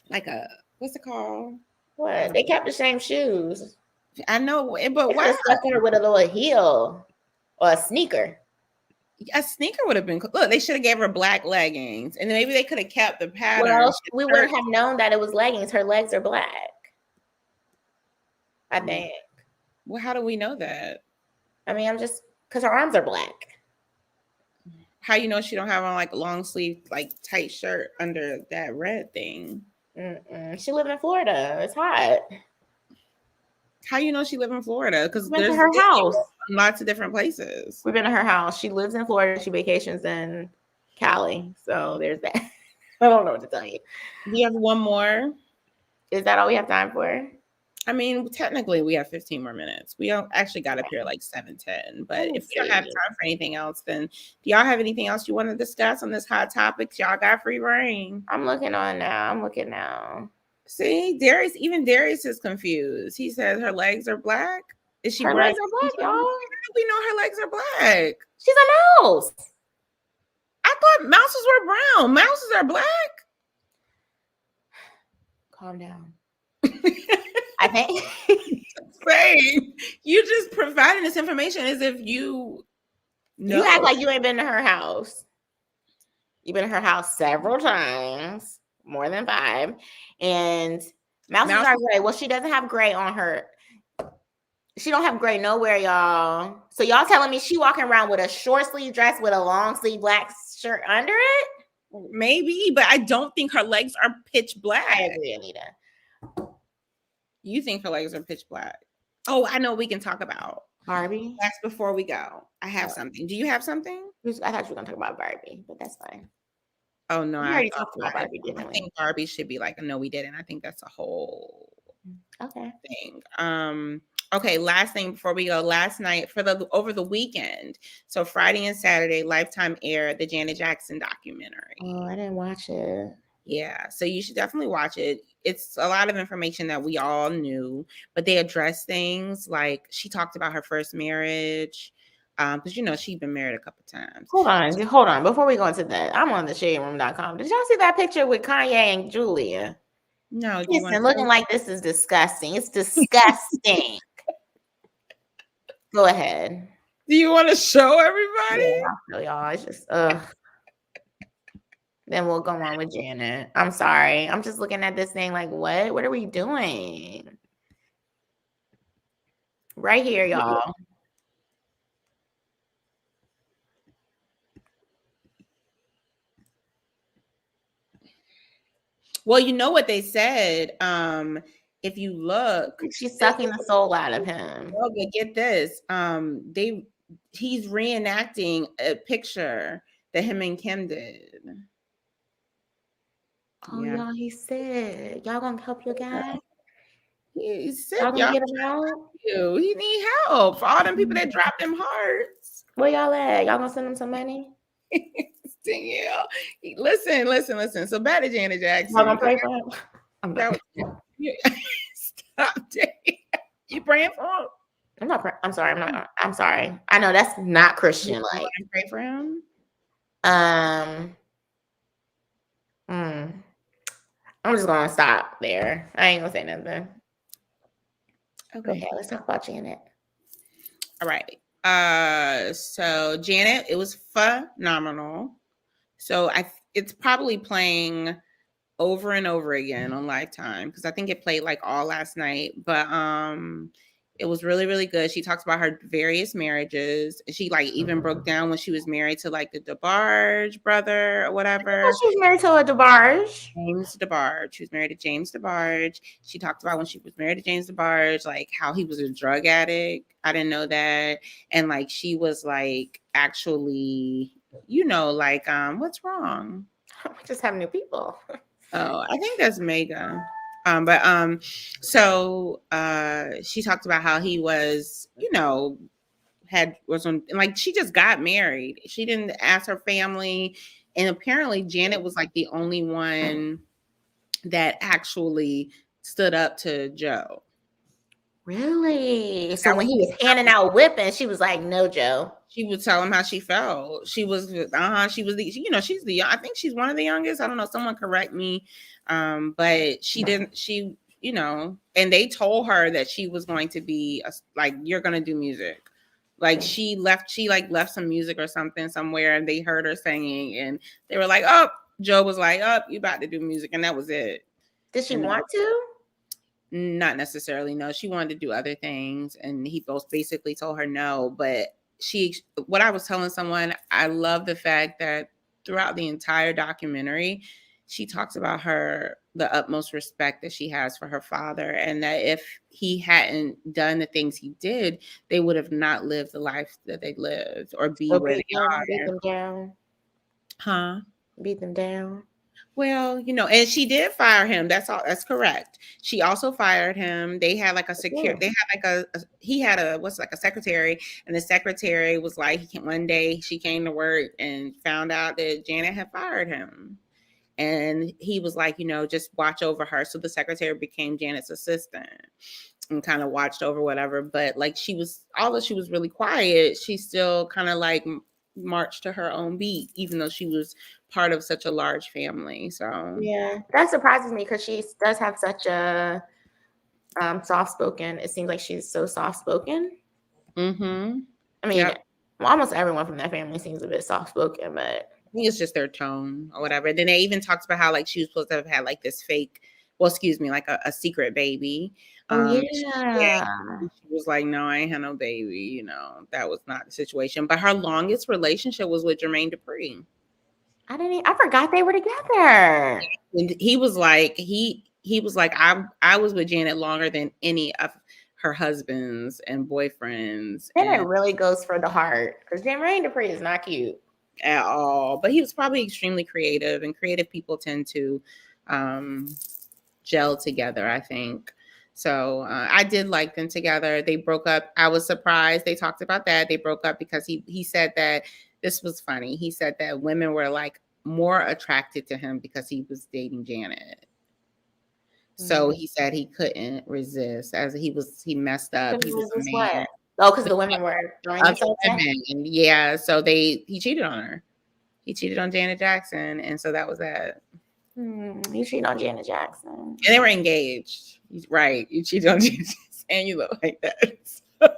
like a what's it called? What? They kept the same shoes. I know, but why stuck her with a little heel or a sneaker? A sneaker would have been cool. Look, they should have gave her black leggings, and then maybe they could have kept the pattern. Well, we wouldn't have known that it was leggings. Her legs are black, I think. Well, how do we know that? I mean, I'm just because her arms are black. How you know she don't have on like a long sleeve, like tight shirt under that red thing? She live in Florida. It's hot. How you know she live in Florida? Because there's her house. Lots of different places. We've been to her house. She lives in Florida. She vacations in Cali. So there's that. I don't know what to tell you. Do you have one more? Is that all we have time for? I mean, technically, we have 15 more minutes. We don't actually got up here like 7:10. But if we don't have time for anything else, then do y'all have anything else you want to discuss on this hot topic? Y'all got free reign. I'm looking now. See, Darius is confused. He says her legs are black. Is she her legs are black, y'all? How do we know her legs are black? She's a mouse. I thought mouses were brown. Mouses are black. Calm down. I think saying you just providing this information as if you know. You act like you ain't been to her house. You've been to her house several times, more than 5, and mouses are gray. Well, she doesn't have gray on her. She don't have gray nowhere, y'all. So y'all telling me she walking around with a short sleeve dress with a long sleeve black shirt under it? Maybe, but I don't think her legs are pitch black. I agree, Anita. You think her legs are pitch black? Oh, I know what we can talk about. Barbie? That's before we go. I have something. Do you have something? I thought you were going to talk about Barbie, but that's fine. Oh, no. We already talked about Barbie, didn't we? I think Barbie should be like, no, we didn't. I think that's a whole thing. Okay, last thing before we go. Last night, over the weekend, so Friday and Saturday, Lifetime aired the Janet Jackson documentary. Oh, I didn't watch it. Yeah, so you should definitely watch it. It's a lot of information that we all knew, but they address things like she talked about her first marriage, because she'd been married a couple times. Hold on. Before we go into that, I'm on the shaderoom.com. Did y'all see that picture with Kanye and Julia? No. Listen, looking like this is disgusting. It's disgusting. Go ahead. Do you want to show everybody? Yeah, I'll show y'all. It's just Then we'll go on with Janet. I'm sorry. I'm just looking at this thing like, what? What are we doing? Right here, y'all. Well, you know what they said. If you look, She's sucking the soul out of him. Okay, get this. He's reenacting a picture that him and Kim did. Oh, Yeah. y'all, he said, y'all gonna help your guy? He said, Y'all gonna get him out? He need help for all them people that dropped them hearts. Where y'all at? Y'all gonna send him some money? Danielle, listen. So back to Janet Jackson. Y'all gonna pray for him? Stop, Danielle. You praying for him? I'm not. I'm sorry. I'm sorry. I know that's not Christian. Like, pray for him. I'm just gonna stop there. I ain't gonna say nothing. Okay, let's talk about Janet. All right. So Janet, it was phenomenal. So it's probably playing over and over again on Lifetime because I think it played like all last night. But it was really, really good. She talks about her various marriages. She like even broke down when she was married to like the DeBarge brother or whatever. She was married to a DeBarge. James DeBarge. She was married to James DeBarge. She talked about when she was married to James DeBarge, like how he was a drug addict. I didn't know that. And like she was like actually, like what's wrong? We just have new people. Oh, I think that's Mega. So she talked about how he was, was on, like she just got married. She didn't ask her family. And apparently Janet was like the only one that actually stood up to Joe. Really? So when he was handing out whipping, she was like, "No, Joe." She would tell him how she felt. She was she's I think she's one of the youngest. I don't know. Someone correct me. But she didn't. And they told her that she was going to be like, you're going to do music. Like she left some music or something somewhere, and they heard her singing, and they were like, "Oh," Joe was like, "Oh, you about to do music," and that was it. Did she want to? Not necessarily. No, she wanted to do other things, and he both basically told her no. But what I was telling someone, I love the fact that throughout the entire documentary, she talks about the utmost respect that she has for her father, and that if he hadn't done the things he did, they would have not lived the life that they lived or be where they are. Beat them down. Huh? Beat them down. Well, and she did fire him. That's all. That's correct. She also fired him. They had like a security. They had like he had a secretary, and the secretary was like, one day she came to work and found out that Janet had fired him. And he was like, just watch over her. So the secretary became Janet's assistant and kind of watched over whatever. But like although she was really quiet, she still kind of like marched to her own beat, even though she was part of such a large family. So yeah, that surprises me because she does have such a soft-spoken. It seems like she's so soft-spoken. Mm-hmm. I mean, almost everyone from that family seems a bit soft-spoken, but I think it's just their tone or whatever. Then they even talked about how like she was supposed to have had like this fake, like a secret baby. She was like, "No, I ain't had no baby." That was not the situation. But her longest relationship was with Jermaine Dupri. I forgot they were together. And he was like, I was with Janet longer than any of her husbands and boyfriends. And it really goes for the heart because Jermaine Dupri is not cute at all. But he was probably extremely creative, and creative people tend to gel together, I think. So I did like them together. They broke up. I was surprised. They talked about that. They broke up because he said that, this was funny. He said that women were like more attracted to him because he was dating Janet. So he said he couldn't resist, as he messed up. He was a man. Oh, because the women were throwing themselves at him. Yeah, so he cheated on her. He cheated on Janet Jackson, and so that was that. He cheated on Janet Jackson. And they were engaged. Right. You cheated on Janet Jackson, and you look like that. So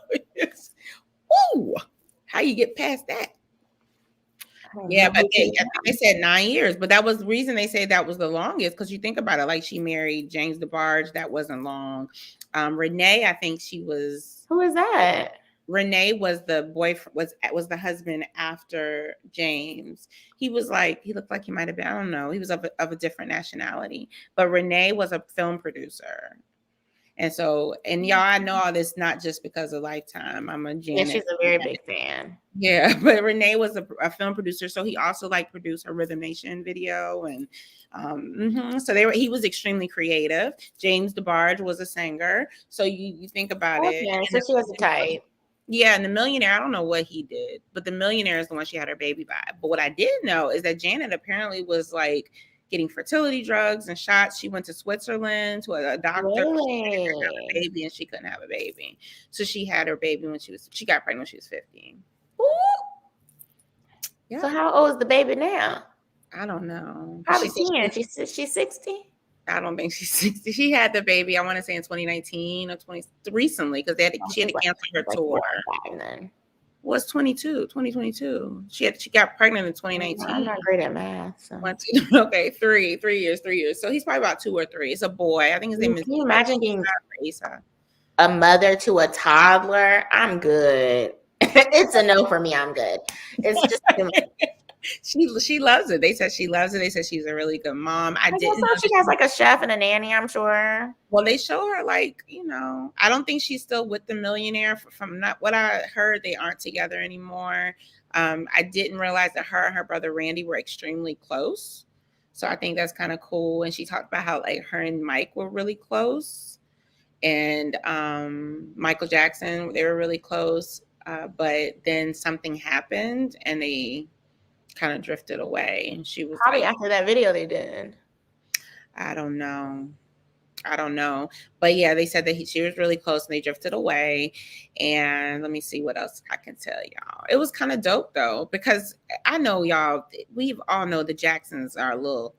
woo! How you get past that? Yeah, but they said 9 years, but that was the reason they say that was the longest, because you think about it, like she married James DeBarge, that wasn't long. Renee, I think she was. Who is that? Renee was the boyfriend, was the husband after James. He was like, he looked like he might have been, I don't know, he was of a different nationality. But Renee was a film producer. And so, and y'all, I know all this not just because of Lifetime. I'm a Janet. Yeah, she's a very big fan. Yeah, but Renee was a film producer, so he also like produced her Rhythm Nation video, and so he was extremely creative. James DeBarge was a singer, so you think about it. Yeah, so she was a type. Yeah, and The Millionaire, I don't know what he did, but The Millionaire is the one she had her baby by. But what I did know is that Janet apparently was like getting fertility drugs and shots. She went to Switzerland to a doctor. Really? She have a baby, and she couldn't have a baby. So she had her baby she got pregnant when she was 15. Ooh. Yeah. So how old is the baby now? I don't know. Probably 10. She's 60. I don't think she's 60. She had the baby, I want to say in 2019 or 20 recently, because she had to cancel her tour. Then. Was 2022. She got pregnant in 2019. I'm not great at math. So. Okay, 3 years. So he's probably about 2 or 3. It's a boy. I think his name is. Can you imagine being a mother to a toddler? I'm good. It's a no for me. I'm good. It's just. She loves it. They said she loves it. They said she's a really good mom. I didn't know she has like a chef and a nanny, I'm sure. Well, they show her like, I don't think she's still with the millionaire. From not what I heard, they aren't together anymore. I didn't realize that her and her brother Randy were extremely close. So I think that's kind of cool. And she talked about how like her and Mike were really close. And Michael Jackson, they were really close. But then something happened and they kind of drifted away, and she was probably like, after that video they did. I don't know, but yeah, they said that she was really close and they drifted away. And let me see what else I can tell y'all. It was kind of dope though, because I know y'all, we all know the Jacksons are a little,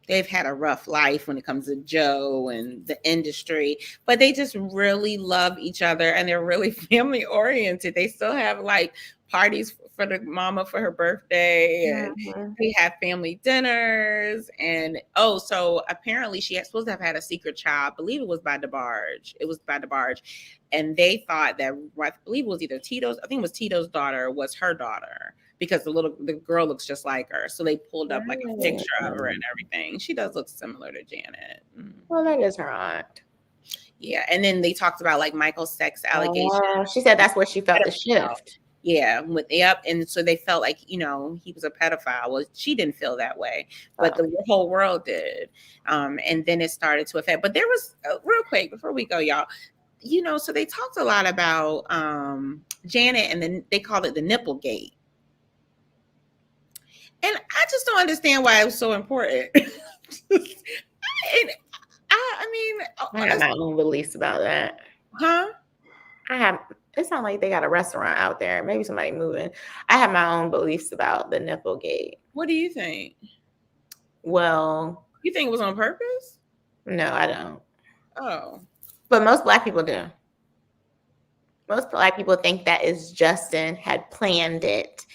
they've had a rough life when it comes to Joe and the industry, but they just really love each other and they're really family oriented. They still have like parties for the mama for her birthday, and they have family dinners. And so apparently she was supposed to have had a secret child. I believe it was by DeBarge. And they thought that, I believe it was either Tito's, I think it was Tito's daughter was her daughter, because the girl looks just like her. So they pulled up like a picture of her and everything. She does look similar to Janet. Well, that is her aunt. Yeah. And then they talked about like Michael's sex allegations. She said that's where she felt the shift. Yeah. And so they felt like, he was a pedophile. Well, she didn't feel that way, but the whole world did. And then it started to affect. But there was, real quick, before we go, y'all, so they talked a lot about Janet, and then they called it the nipple gate. And I just don't understand why it was so important. I have my own beliefs about that. Huh? It sounds like they got a restaurant out there. Maybe somebody moving. I have my own beliefs about the nipple gate. What do you think? Well, you think it was on purpose? No, I don't. Oh. But most Black people do. Most Black people think that is Justin had planned it.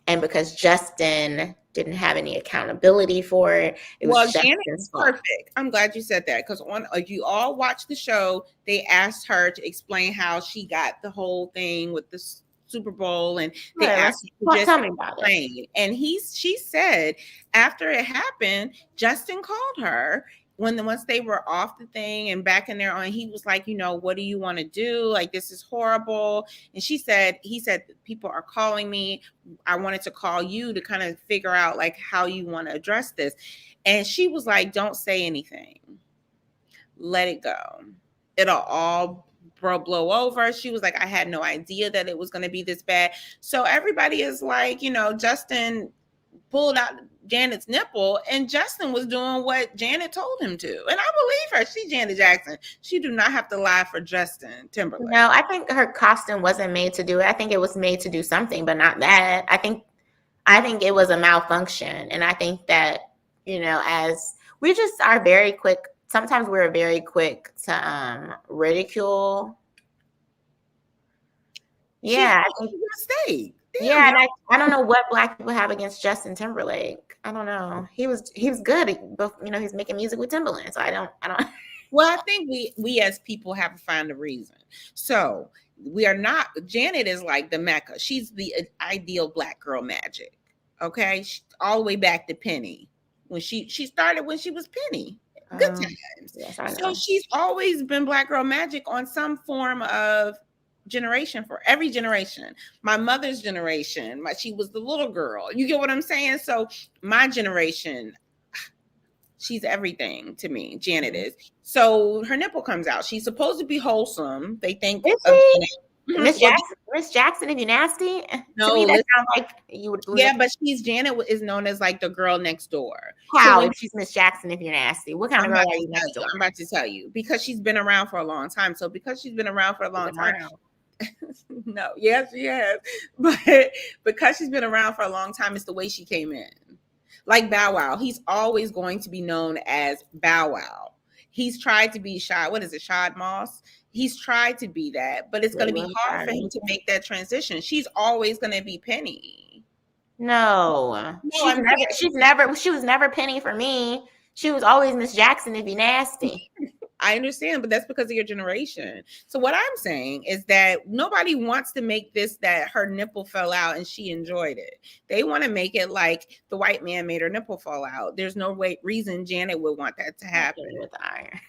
And because Justin didn't have any accountability for it, Janet's perfect. I'm glad you said that, because if you all watch the show, they asked her to explain how she got the whole thing with the Super Bowl, and they asked her to just explain. And she said after it happened, Justin called her once they were off the thing and back in there on, he was like, what do you want to do? Like, this is horrible. And he said, people are calling me. I wanted to call you to kind of figure out like how you want to address this. And she was like, don't say anything. Let it go. It'll all blow over. She was like, I had no idea that it was going to be this bad. So everybody is like, Justin pulled out Janet's nipple, and Justin was doing what Janet told him to. And I believe her. She's Janet Jackson. She do not have to lie for Justin Timberlake. No, I think her costume wasn't made to do it. I think it was made to do something, but not that. I think it was a malfunction. And I think that, as we just are very quick, sometimes we're very quick to ridicule. Yeah. She made a mistake. Damn, yeah, and I don't know what Black people have against Justin Timberlake. I don't know. He was good, but he's making music with Timberland. So I don't. Well, I think we as people have to find a reason. So we are not. Janet is like the Mecca. She's the ideal black girl magic. Okay, all the way back to Penny when she started when she was Penny. Good times. Yes, I know. So she's always been black girl magic on some form of generation for every generation. My mother's generation, she was the little girl. You get what I'm saying? So my generation, she's everything to me. Janet is. So her nipple comes out. She's supposed to be wholesome. They think is she? Miss Jackson, Miss Jackson, if you nasty. No, to me that sounds like you would. Yeah, but Janet is known as like the girl next door. How? So if she's Miss Jackson, if you're nasty, what kind of girl are you next door? I'm about to tell you because she's been around for a long time. So because she's been around for a long time. No, yes, she has, but because she's been around for a long time, it's the way she came in. Like Bow Wow, he's always going to be known as Bow Wow. He's tried to be Shad Moss. He's tried to be that, but it's going to be hard for him to make that transition. She's always going to be Penny. No, she was never Penny for me. She was always Miss Jackson if you nasty. I understand, but that's because of your generation. So what I'm saying is that nobody wants to make this that her nipple fell out and she enjoyed it. They want to make it like the white man made her nipple fall out. There's no reason Janet would want that to happen. With the iron.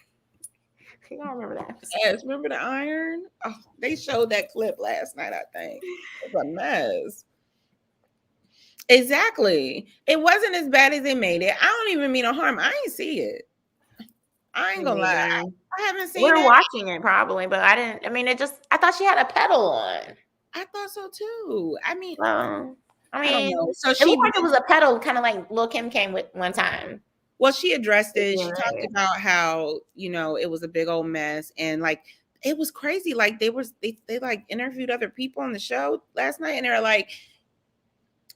Y'all remember that? Yes, remember the iron? Oh, they showed that clip last night, I think. It was a mess. Exactly. It wasn't as bad as they made it. I don't even mean no harm. I ain't see it. I ain't gonna lie. I haven't seen it. We're watching it probably, but I didn't. I mean, I thought she had a pedal on. I thought so too. I mean, so it looked like it was a pedal, kind of like Lil' Kim came with one time. Well, she addressed it. She talked about how, it was a big old mess. And like, it was crazy. Like they like interviewed other people on the show last night. And they were like,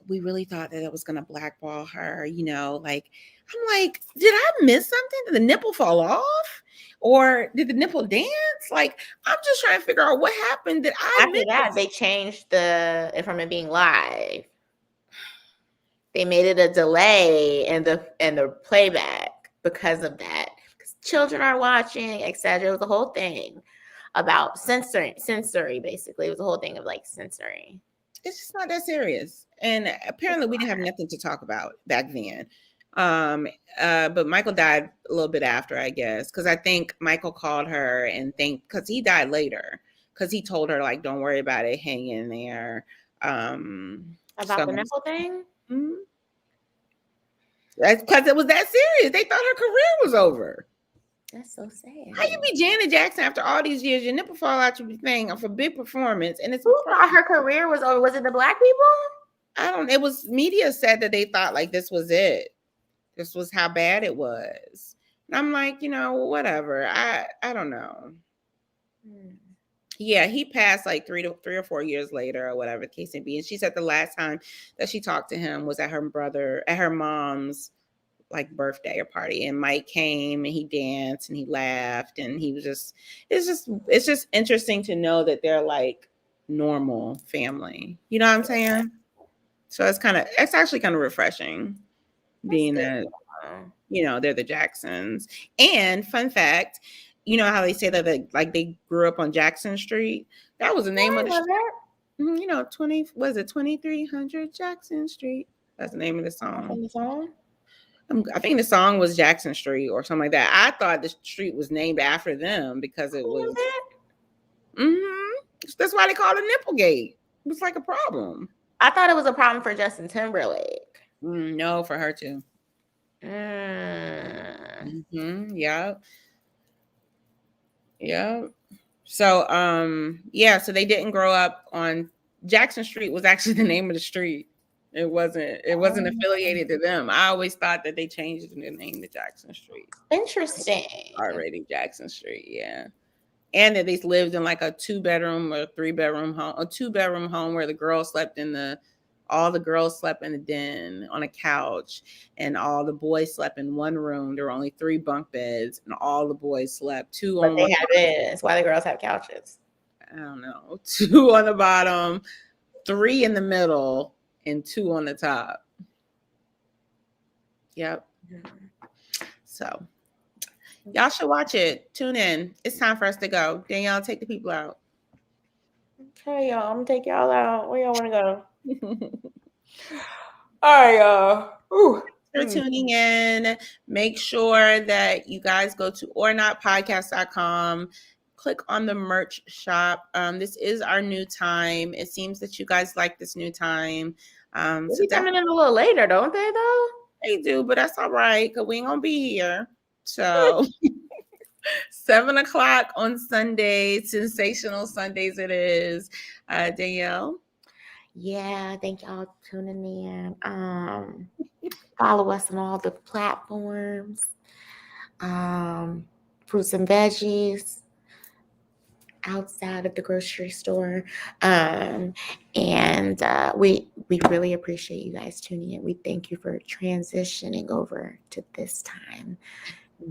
we really thought that it was going to blackball her, like, I'm like, did I miss something? Did the nipple fall off? Or did the nipple dance? Like, I'm just trying to figure out what happened. After that, they changed it from it being live. They made it a delay in the playback because of that. Because children are watching, etc. It was the whole thing about sensory, basically. It was the whole thing of like sensory. It's just not that serious. And apparently we didn't have nothing to talk about back then. But Michael died a little bit after, I guess, because I think Michael called her and because he died later, because he told her, like, don't worry about it, hang in there. About the nipple thing? Mm-hmm. That's because it was that serious. They thought her career was over. That's so sad. How you be Janet Jackson after all these years? Your nipple fall out your thing for big performance, and it's who thought her career was over? Was it the black people? It was media said that they thought like this was it. This was how bad it was. And I'm like, whatever. I don't know. Yeah, he passed like 3 or 4 years later or whatever the case may be. And she said the last time that she talked to him was at her mom's like birthday or party, and Mike came and he danced and he laughed and he was it's just interesting to know that they're like normal family. You know what I'm saying? So it's actually kind of refreshing being that, they're the Jacksons. And fun fact, you know how they say that they grew up on Jackson Street? That was the name of the street. 2300 Jackson Street. That's the name of the song. I think the song was Jackson Street or something like that. I thought the street was named after them because it was. That's why they called it Nipplegate. It was like a problem. I thought it was a problem for Justin Timberlake. No, for her too. Yeah. So so they didn't grow up on Jackson Street. Was actually the name of the street. It wasn't affiliated to them. I always thought that they changed the name to Jackson Street. Interesting. Already Jackson Street, yeah. And that they lived in like a 2-bedroom or 3-bedroom home, a 2-bedroom home where all the girls slept in the den on a couch, and all the boys slept in one room. There were only 3 bunk beds, and all the boys slept 2 on one. They had beds. Why the girls have couches? I don't know. 2 on the bottom, 3 in the middle, and 2 on the top. Yep. So y'all should watch it. Tune in. It's time for us to go. Danielle, take the people out. Okay, y'all. I'm gonna take y'all out. Where y'all want to go? All right, y'all. Ooh. For tuning in. Make sure that you guys go to ornotpodcast.com. Click on the merch shop. This is our new time. It seems that you guys like this new time. They'll be coming in a little later, don't they, though? They do, but that's all right, because we ain't going to be here. So 7 o'clock on Sunday, sensational Sundays it is. Danielle? Yeah, thank y'all for tuning in. Follow us on all the platforms. Fruits and veggies outside of the grocery store. And we really appreciate you guys tuning in. We thank you for transitioning over to this time,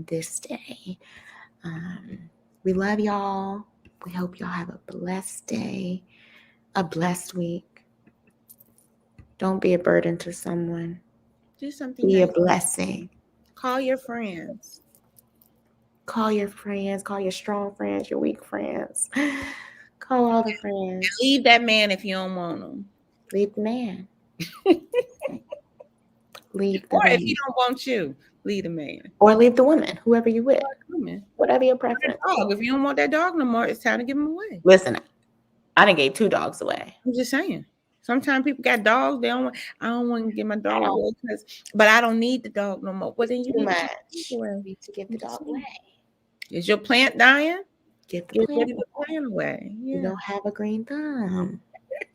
this day. We love y'all. We hope y'all have a blessed day, a blessed week. Don't be a burden to someone. Do something Be nice. a blessing. Call your friends. Call your friends. Call your strong friends, your weak friends. Call all the friends. And leave that man if you don't want him. Leave the man. Leave the or man. If he don't want you, leave the man. Or leave the woman, whoever you with. Whatever your preference. Dog. If you don't want that dog no more, it's time to give him away. Listen, I done gave 2 dogs away. I'm just saying. Sometimes people got dogs. I don't want to give my dog away, but I don't need the dog no more. Well, then you need to give the dog away. Is your plant dying? Give the plant away. Yeah. You don't have a green thumb.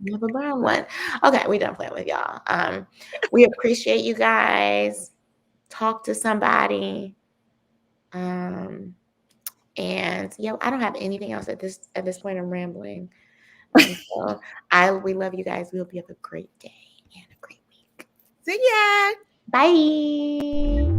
You have a brown one. Okay, we done playing with y'all. We appreciate you guys. Talk to somebody. And yeah, I don't have anything else at this point. I'm rambling. So we love you guys. We hope you have a great day and a great week. See ya. Bye.